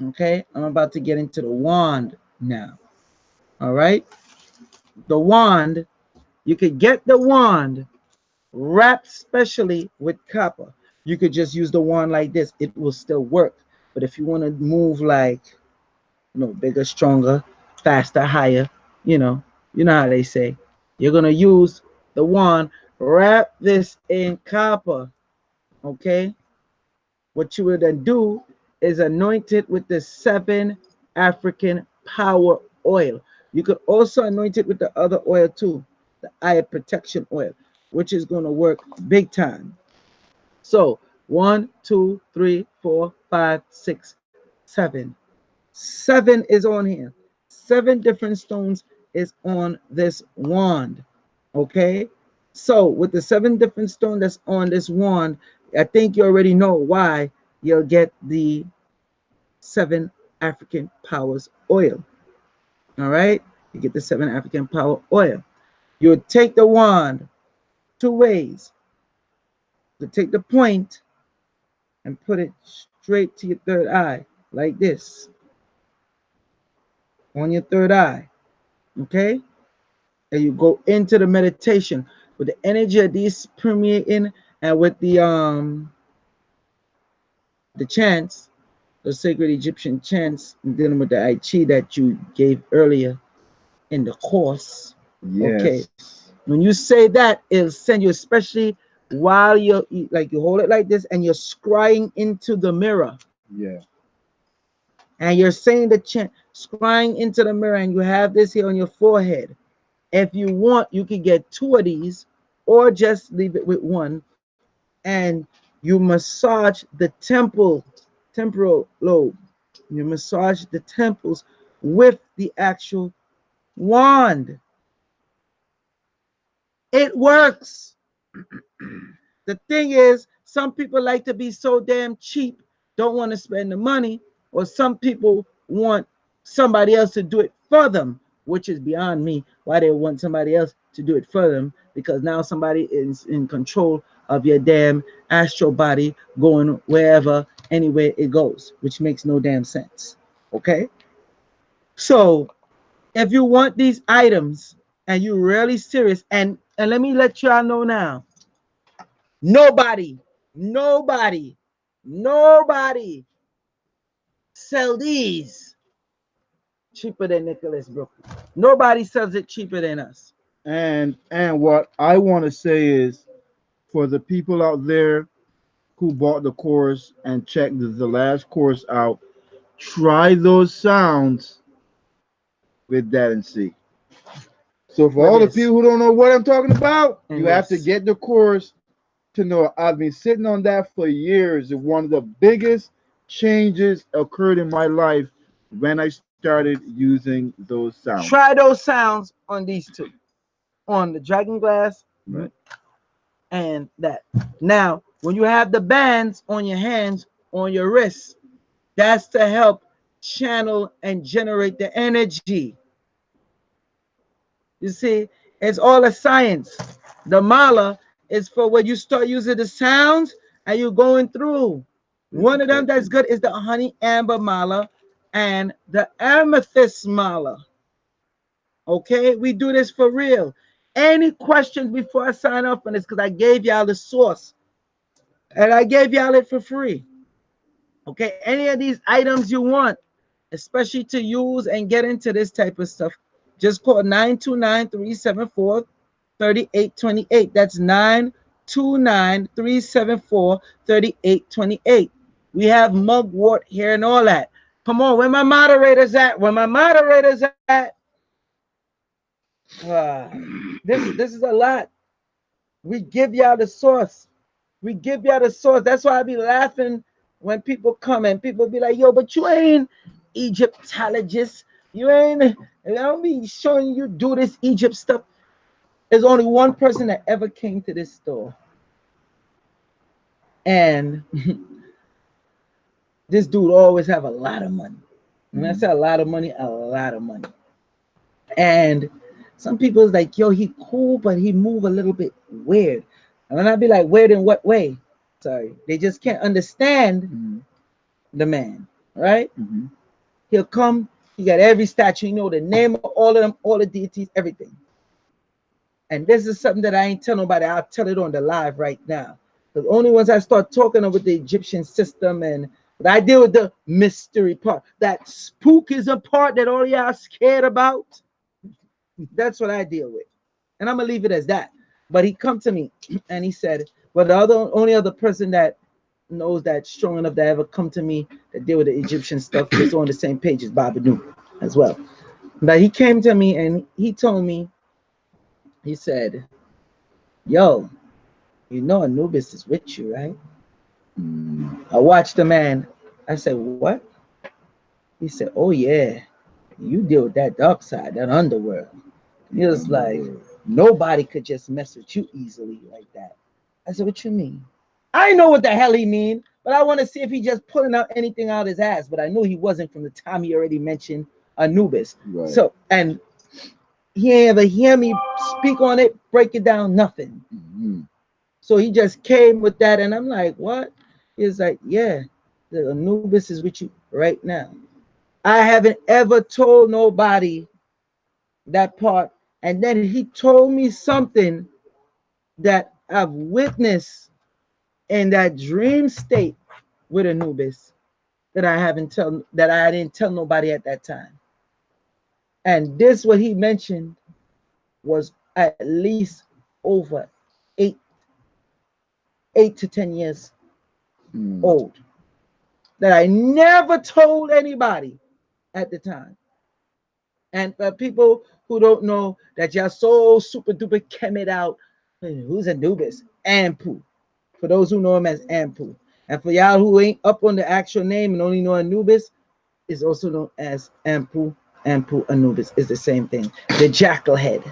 Okay, I'm about to get into the wand now. All right, the wand, you could get the wand wrapped specially with copper. You could just use the wand like this, it will still work. But if you want to move like, you know, bigger, stronger, faster, higher, you know how they say, you're gonna use the wand, wrap this in copper. Okay, what you would then do is anoint it with the 7 African power oil. You could also anoint it with the other oil too, the eye protection oil, which is going to work big time. So 1, 2, 3, 4, 5, 6, 7. 7 is on here. 7 different stones is on this wand. Okay, so with the 7 different stones that's on this wand, I think you already know why you'll get the 7 African powers oil. All right, you get the 7 African power oil. You would take the wand 2 ways. You take the point and put it straight to your third eye, like this, on your third eye. Okay, and you go into the meditation with the energy of these permeating, and with the chants, the sacred Egyptian chants, dealing with the I Chi that you gave earlier in the course. Okay, Yes. when you say that, it'll send you, especially while you're like, you hold it like this and you're scrying into the mirror, Yeah. and you're saying the chant, scrying into the mirror, and you have this here on your forehead. If you want, you can get 2 of these, or just leave it with 1, and you massage the temporal lobe. You massage the temples with the actual wand. It works. The thing is, some people like to be so damn cheap, don't want to spend the money, or some people want somebody else to do it for them, which is beyond me why they want somebody else to do it for them, because now somebody is in control of your damn astral body, going wherever, anywhere it goes, which makes no damn sense. Okay? So if you want these items and you're really serious, and let me let y'all know now, nobody, nobody, nobody sell these cheaper than Nicholas Brooklyn. Nobody sells it cheaper than us. And what I want to say is, for the people out there who bought the course and checked the last course out, try those sounds with that and see. So for For all the this people who don't know what I'm talking about, you and have to this. get the course to know. I've been sitting on that for years. One of the biggest changes occurred in my life when I started using those sounds. Try those sounds on these 2. On the dragon glass Right. and that. Now, when you have the bands on your hands, on your wrists, that's to help channel and generate the energy. You see, it's all a science. The mala is for when you start using the sounds and you're going through. One of them that's good is the honey amber mala and the amethyst mala. Okay, we do this for real. Any questions before I sign off on this? Because I gave y'all the source and I gave y'all it for free. Okay, any of these items you want, especially to use and get into this type of stuff, just call 929-374-3828. That's 929-374-3828. We have mugwort here and all that. Come on, where my moderators at? Where my moderators at? This is a lot. We give y'all the source. We give y'all the source. That's why I be laughing when people come and people be like, yo, but you ain't Egyptologist. You ain't, I don't be showing you do this Egypt stuff. There's only one person that ever came to this store. And this dude always have a lot of money. When I say a lot of money, a lot of money. And some people is like, yo, he cool, but he move a little bit weird. And then I'd be like, weird in what way? Sorry. They just can't understand the man, right? He'll come, he got every statue, you know the name of all of them, all the deities, everything. And this is something that I ain't tell nobody. I'll tell it on the live right now. Because only once I start talking about the Egyptian system, and but I deal with the mystery part. That spook is a part that all y'all scared about. That's what I deal with. And I'm gonna leave it as that. But he come to me and he said, well, the only other person that knows that strong enough that ever come to me that deal with the Egyptian stuff is on the same page as Baba Nu as well. But he came to me and he told me, he said, yo, you know Anubis is with you, right? I watched the man. I said, what? He said, oh yeah, you deal with that dark side, that underworld. He was like, nobody could just mess with you easily like that. I said, what you mean? I know what the hell he mean, But I want to see if he just pulling out anything out his ass. But I knew he wasn't from the time he already mentioned Anubis. Right. So, and he ain't ever hear me speak on it, break it down, nothing. Mm-hmm. So he just came with that, and I'm like, what? He's like, yeah, the Anubis is with you right now. I haven't ever told nobody that part. And then he told me something that I've witnessed in that dream state with Anubis that I didn't tell nobody at that time. And this what he mentioned was at least over eight 8 to 10 years Mm. old that I never told anybody at the time. And for people who don't know that y'all so super duper came it out, who's Anubis? Ampu. For those who know him as Ampu. And for y'all who ain't up on the actual name and only know Anubis, is also known as Ampu. Ampu Anubis is the same thing. The jackal head.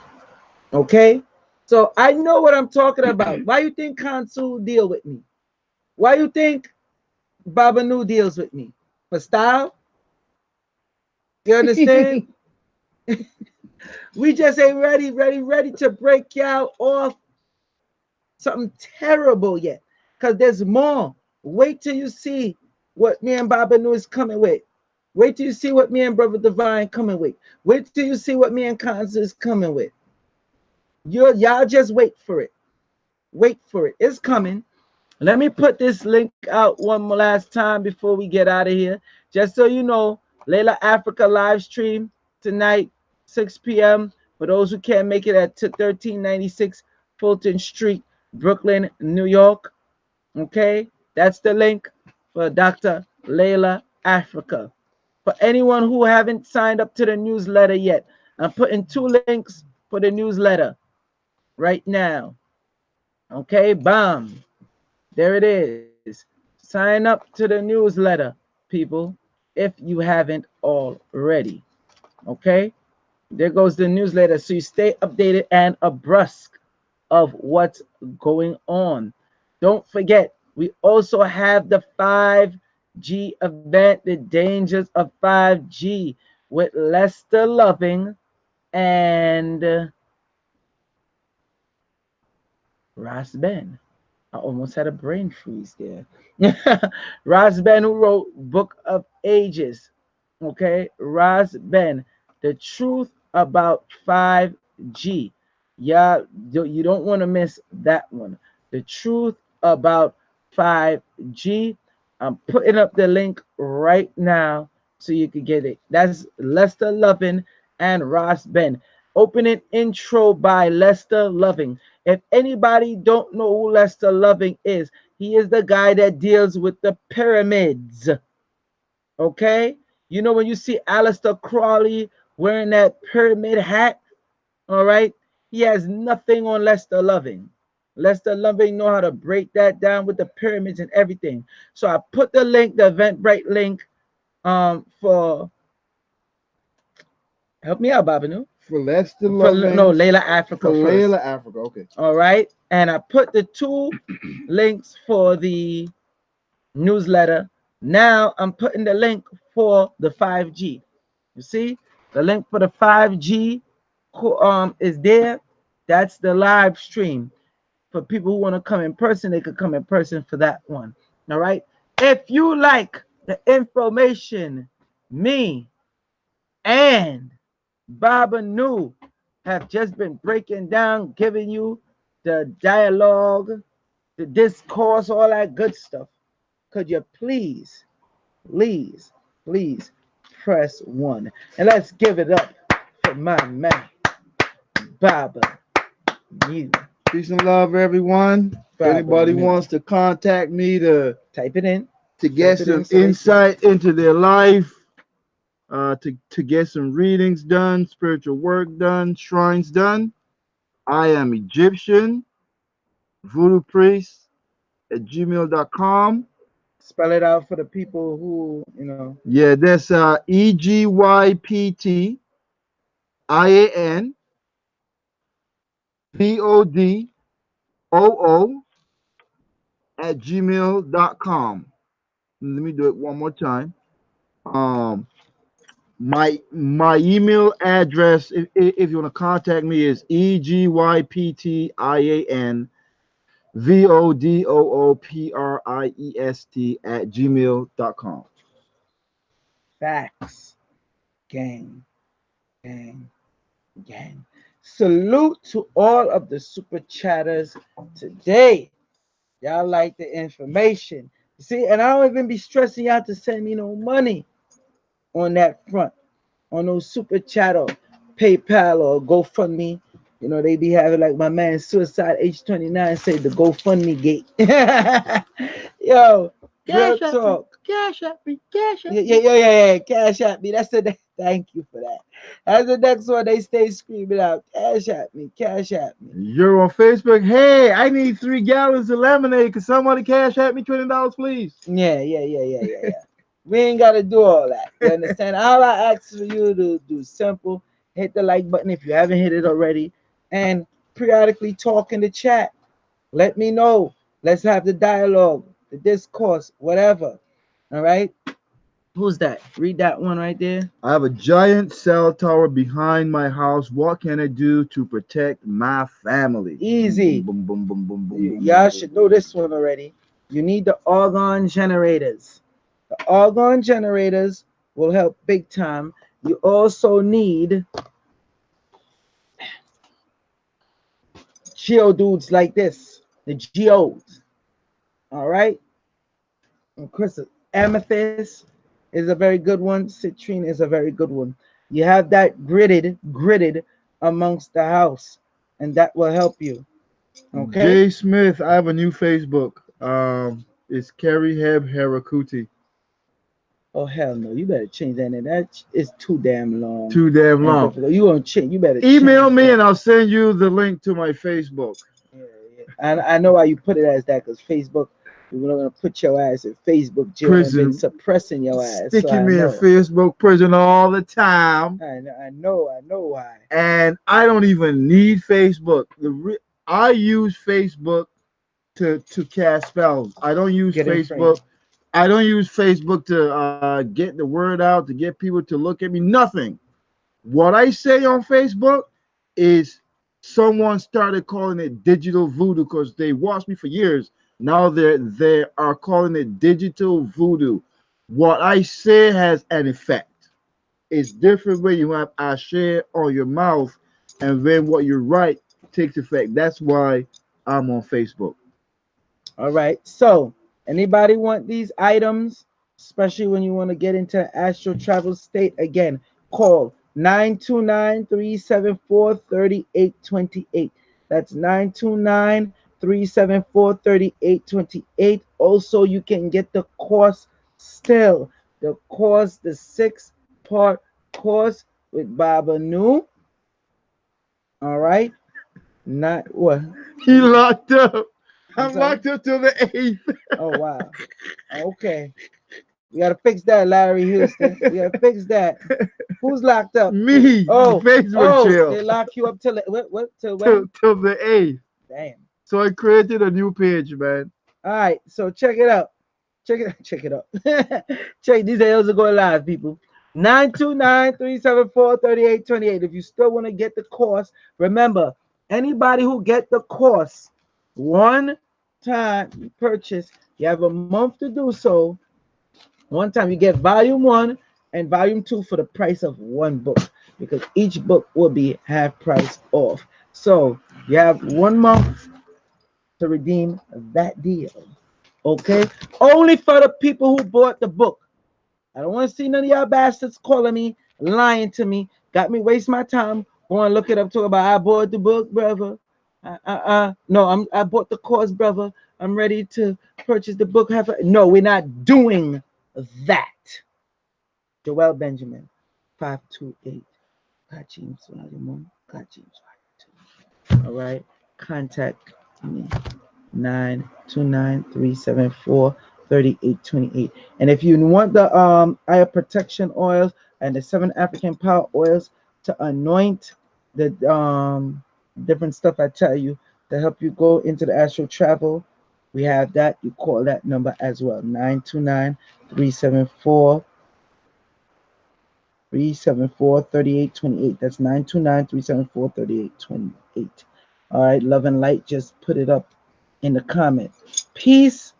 Okay? So I know what I'm talking about. Why you think Kansu deal with me? Why you think Baba Nu deals with me? For style? You understand? We just ain't ready to break y'all off something terrible yet. Because there's more. Wait till you see what me and Baba Nu is coming with. Wait till you see what me and Brother Divine coming with. Wait till you see what me and Kansa is coming with. Y'all just wait for it. Wait for it. It's coming. Let me put this link out one more last time before we get out of here. Just so you know, Layla Africa live stream tonight, 6 p.m. For those who can't make it at 1396 Fulton Street, Brooklyn, New York. Okay, that's the link for Dr. Layla Africa. For anyone who haven't signed up to the newsletter yet, I'm putting 2 links for the newsletter right now. Okay, bam. There it is. Sign up to the newsletter, people, if you haven't already. Okay? There goes the newsletter. So you stay updated and abreast of what's going on. Don't forget, we also have the 5G event, the dangers of 5G with Lester Loving and Ross Ben. I almost had a brain freeze there. Ross Ben, who wrote Book of Ages. Okay, Ross Ben, the truth about 5G. Yeah, you don't want to miss that one. The truth about 5G. I'm putting up the link right now so you can get it. That's Lester Loving and Ross Ben. Opening intro by Lester Loving. If anybody don't know who Lester Loving is, he is the guy that deals with the pyramids. Okay? You know when you see Aleister Crowley wearing that pyramid hat, all right? He has nothing on Lester Loving. Lester Loving know how to break that down with the pyramids and everything. So I put the link, the Eventbrite link, for help me out, Babanu. For Lester For no Loving. Layla Africa For first. Layla Africa. Okay. All right. And I put the 2 links for the newsletter. Now I'm putting the link for the 5G. You see, the link for the 5G is there. That's the live stream. For people who want to come in person, they could come in person for that one. All right. If you like the information, me and Baba Nu have just been breaking down, giving you the dialogue, the discourse, all that good stuff. Could you please press 1. And let's give it up for my man, Baba Nu. Peace and love, everyone. If anybody wants to contact me type it in to get some insight into their life, to get some readings done, spiritual work done, shrines done, I am Egyptian voodoo priest at gmail.com. Spell it out for the people who, you know. Yeah, that's EGYPTIANVODOO at gmail.com. Let me do it one more time. My email address, if you want to contact me, is egyptianvodoopriest@gmail.com. Facts. Gang. Gang. Gang. Salute to all of the super chatters today. Y'all like the information. See, and I don't even be stressing y'all to send me no money on that front, on those super chat or PayPal or GoFundMe. You know, they be having like my man Suicide H29 say the GoFundMe gate. Yo, real talk. Cash at me, cash at Yeah. Cash at me. That's the thank you for that. That's the next one. They stay screaming out, cash at me, cash at me. You're on Facebook. Hey, I need 3 gallons of lemonade. Can somebody cash at me $20, please? Yeah. We ain't gotta do all that. You understand? All I ask for you to do simple, hit the like button if you haven't hit it already, and periodically talk in the chat. Let me know. Let's have the dialogue, the discourse, whatever. All right. Who's that? Read that one right there. I have a giant cell tower behind my house. What can I do to protect my family? Easy. Boom, boom, boom, boom, boom, boom, Y'all boom, should boom, know boom. this one already. You need the argon generators. The argon generators will help big time. You also need geodudes like this, the geodes. All right. And Chris, amethyst is a very good one. Citrine is a very good one. You have that gridded amongst the house, and that will help you. Okay. Jay Smith, I have a new Facebook. It's Kerry Heb Harakuti. Oh hell no! You better change that name. That is too damn long. Too damn And long. difficult. You gonna change? You better Email change me that. and I'll send you the link to my Facebook. Yeah. And I know why you put it as that because Facebook, we're not gonna put your ass in Facebook jail and been Prison. suppressing your ass. So Sticking I me in know. Facebook prison all the time. I know why. And I don't even need Facebook. I use Facebook to cast spells. I don't use Get in Facebook. frame. I don't use Facebook to get the word out, to get people to look at me. Nothing. What I say on Facebook is someone started calling it digital voodoo because they watched me for years. Now they are calling it digital voodoo. What I say has an effect. It's different when you have I share on your mouth and then what you write takes effect. That's why I'm on Facebook. All right. So, anybody want these items, especially when you want to get into astral travel state? Again, call 929-374-3828. That's 929-374-3828. Also, you can get the course still. The course, the 6-part course with Baba Nu. All right. Not what? He locked up. I'm I'm sorry? locked up till the 8th. Oh wow. Okay. We gotta fix that, Larry Houston. We gotta fix that. Who's locked up? Me, Oh, Facebook jail. they lock you up till what? Till when? Till the 8th. Damn. So I created a new page, man. All right. So check it out. Check it out. Check these ales are going live, people. 929-374-3828. If you still want to get the course, remember anybody who get the course one time you purchase, you have a month to do so. One time you get volume 1 and volume 2 for the price of one book because each book will be half price off. So you have 1 month to redeem that deal. Okay? Only for the people who bought the book. I don't want to see none of y'all bastards calling me, lying to me, got me waste my time, going to look it up, talk about I bought the book, brother. No, I bought the course, brother. I'm ready to purchase the book. No, we're not doing that. Joel Benjamin, 528. God James Volume 1. God James Volume 2. All right. Contact me. 929-374-3828. And if you want the eye protection oils and the 7 African power oils to anoint the different stuff I tell you to help you go into the astral travel, We have that. You call that number as well. 929-374 374-3828. That's 929-374-3828. All right, love and light. Just put it up in the comments. Peace.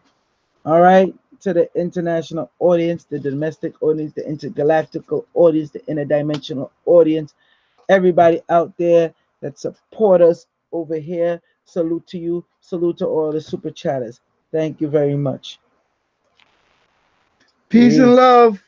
All right, to the international audience, the domestic audience, the intergalactical audience, the interdimensional audience, everybody out there that support us over here. Salute to you. Salute to all the super chatters. Thank you very much. Peace and Peace. love.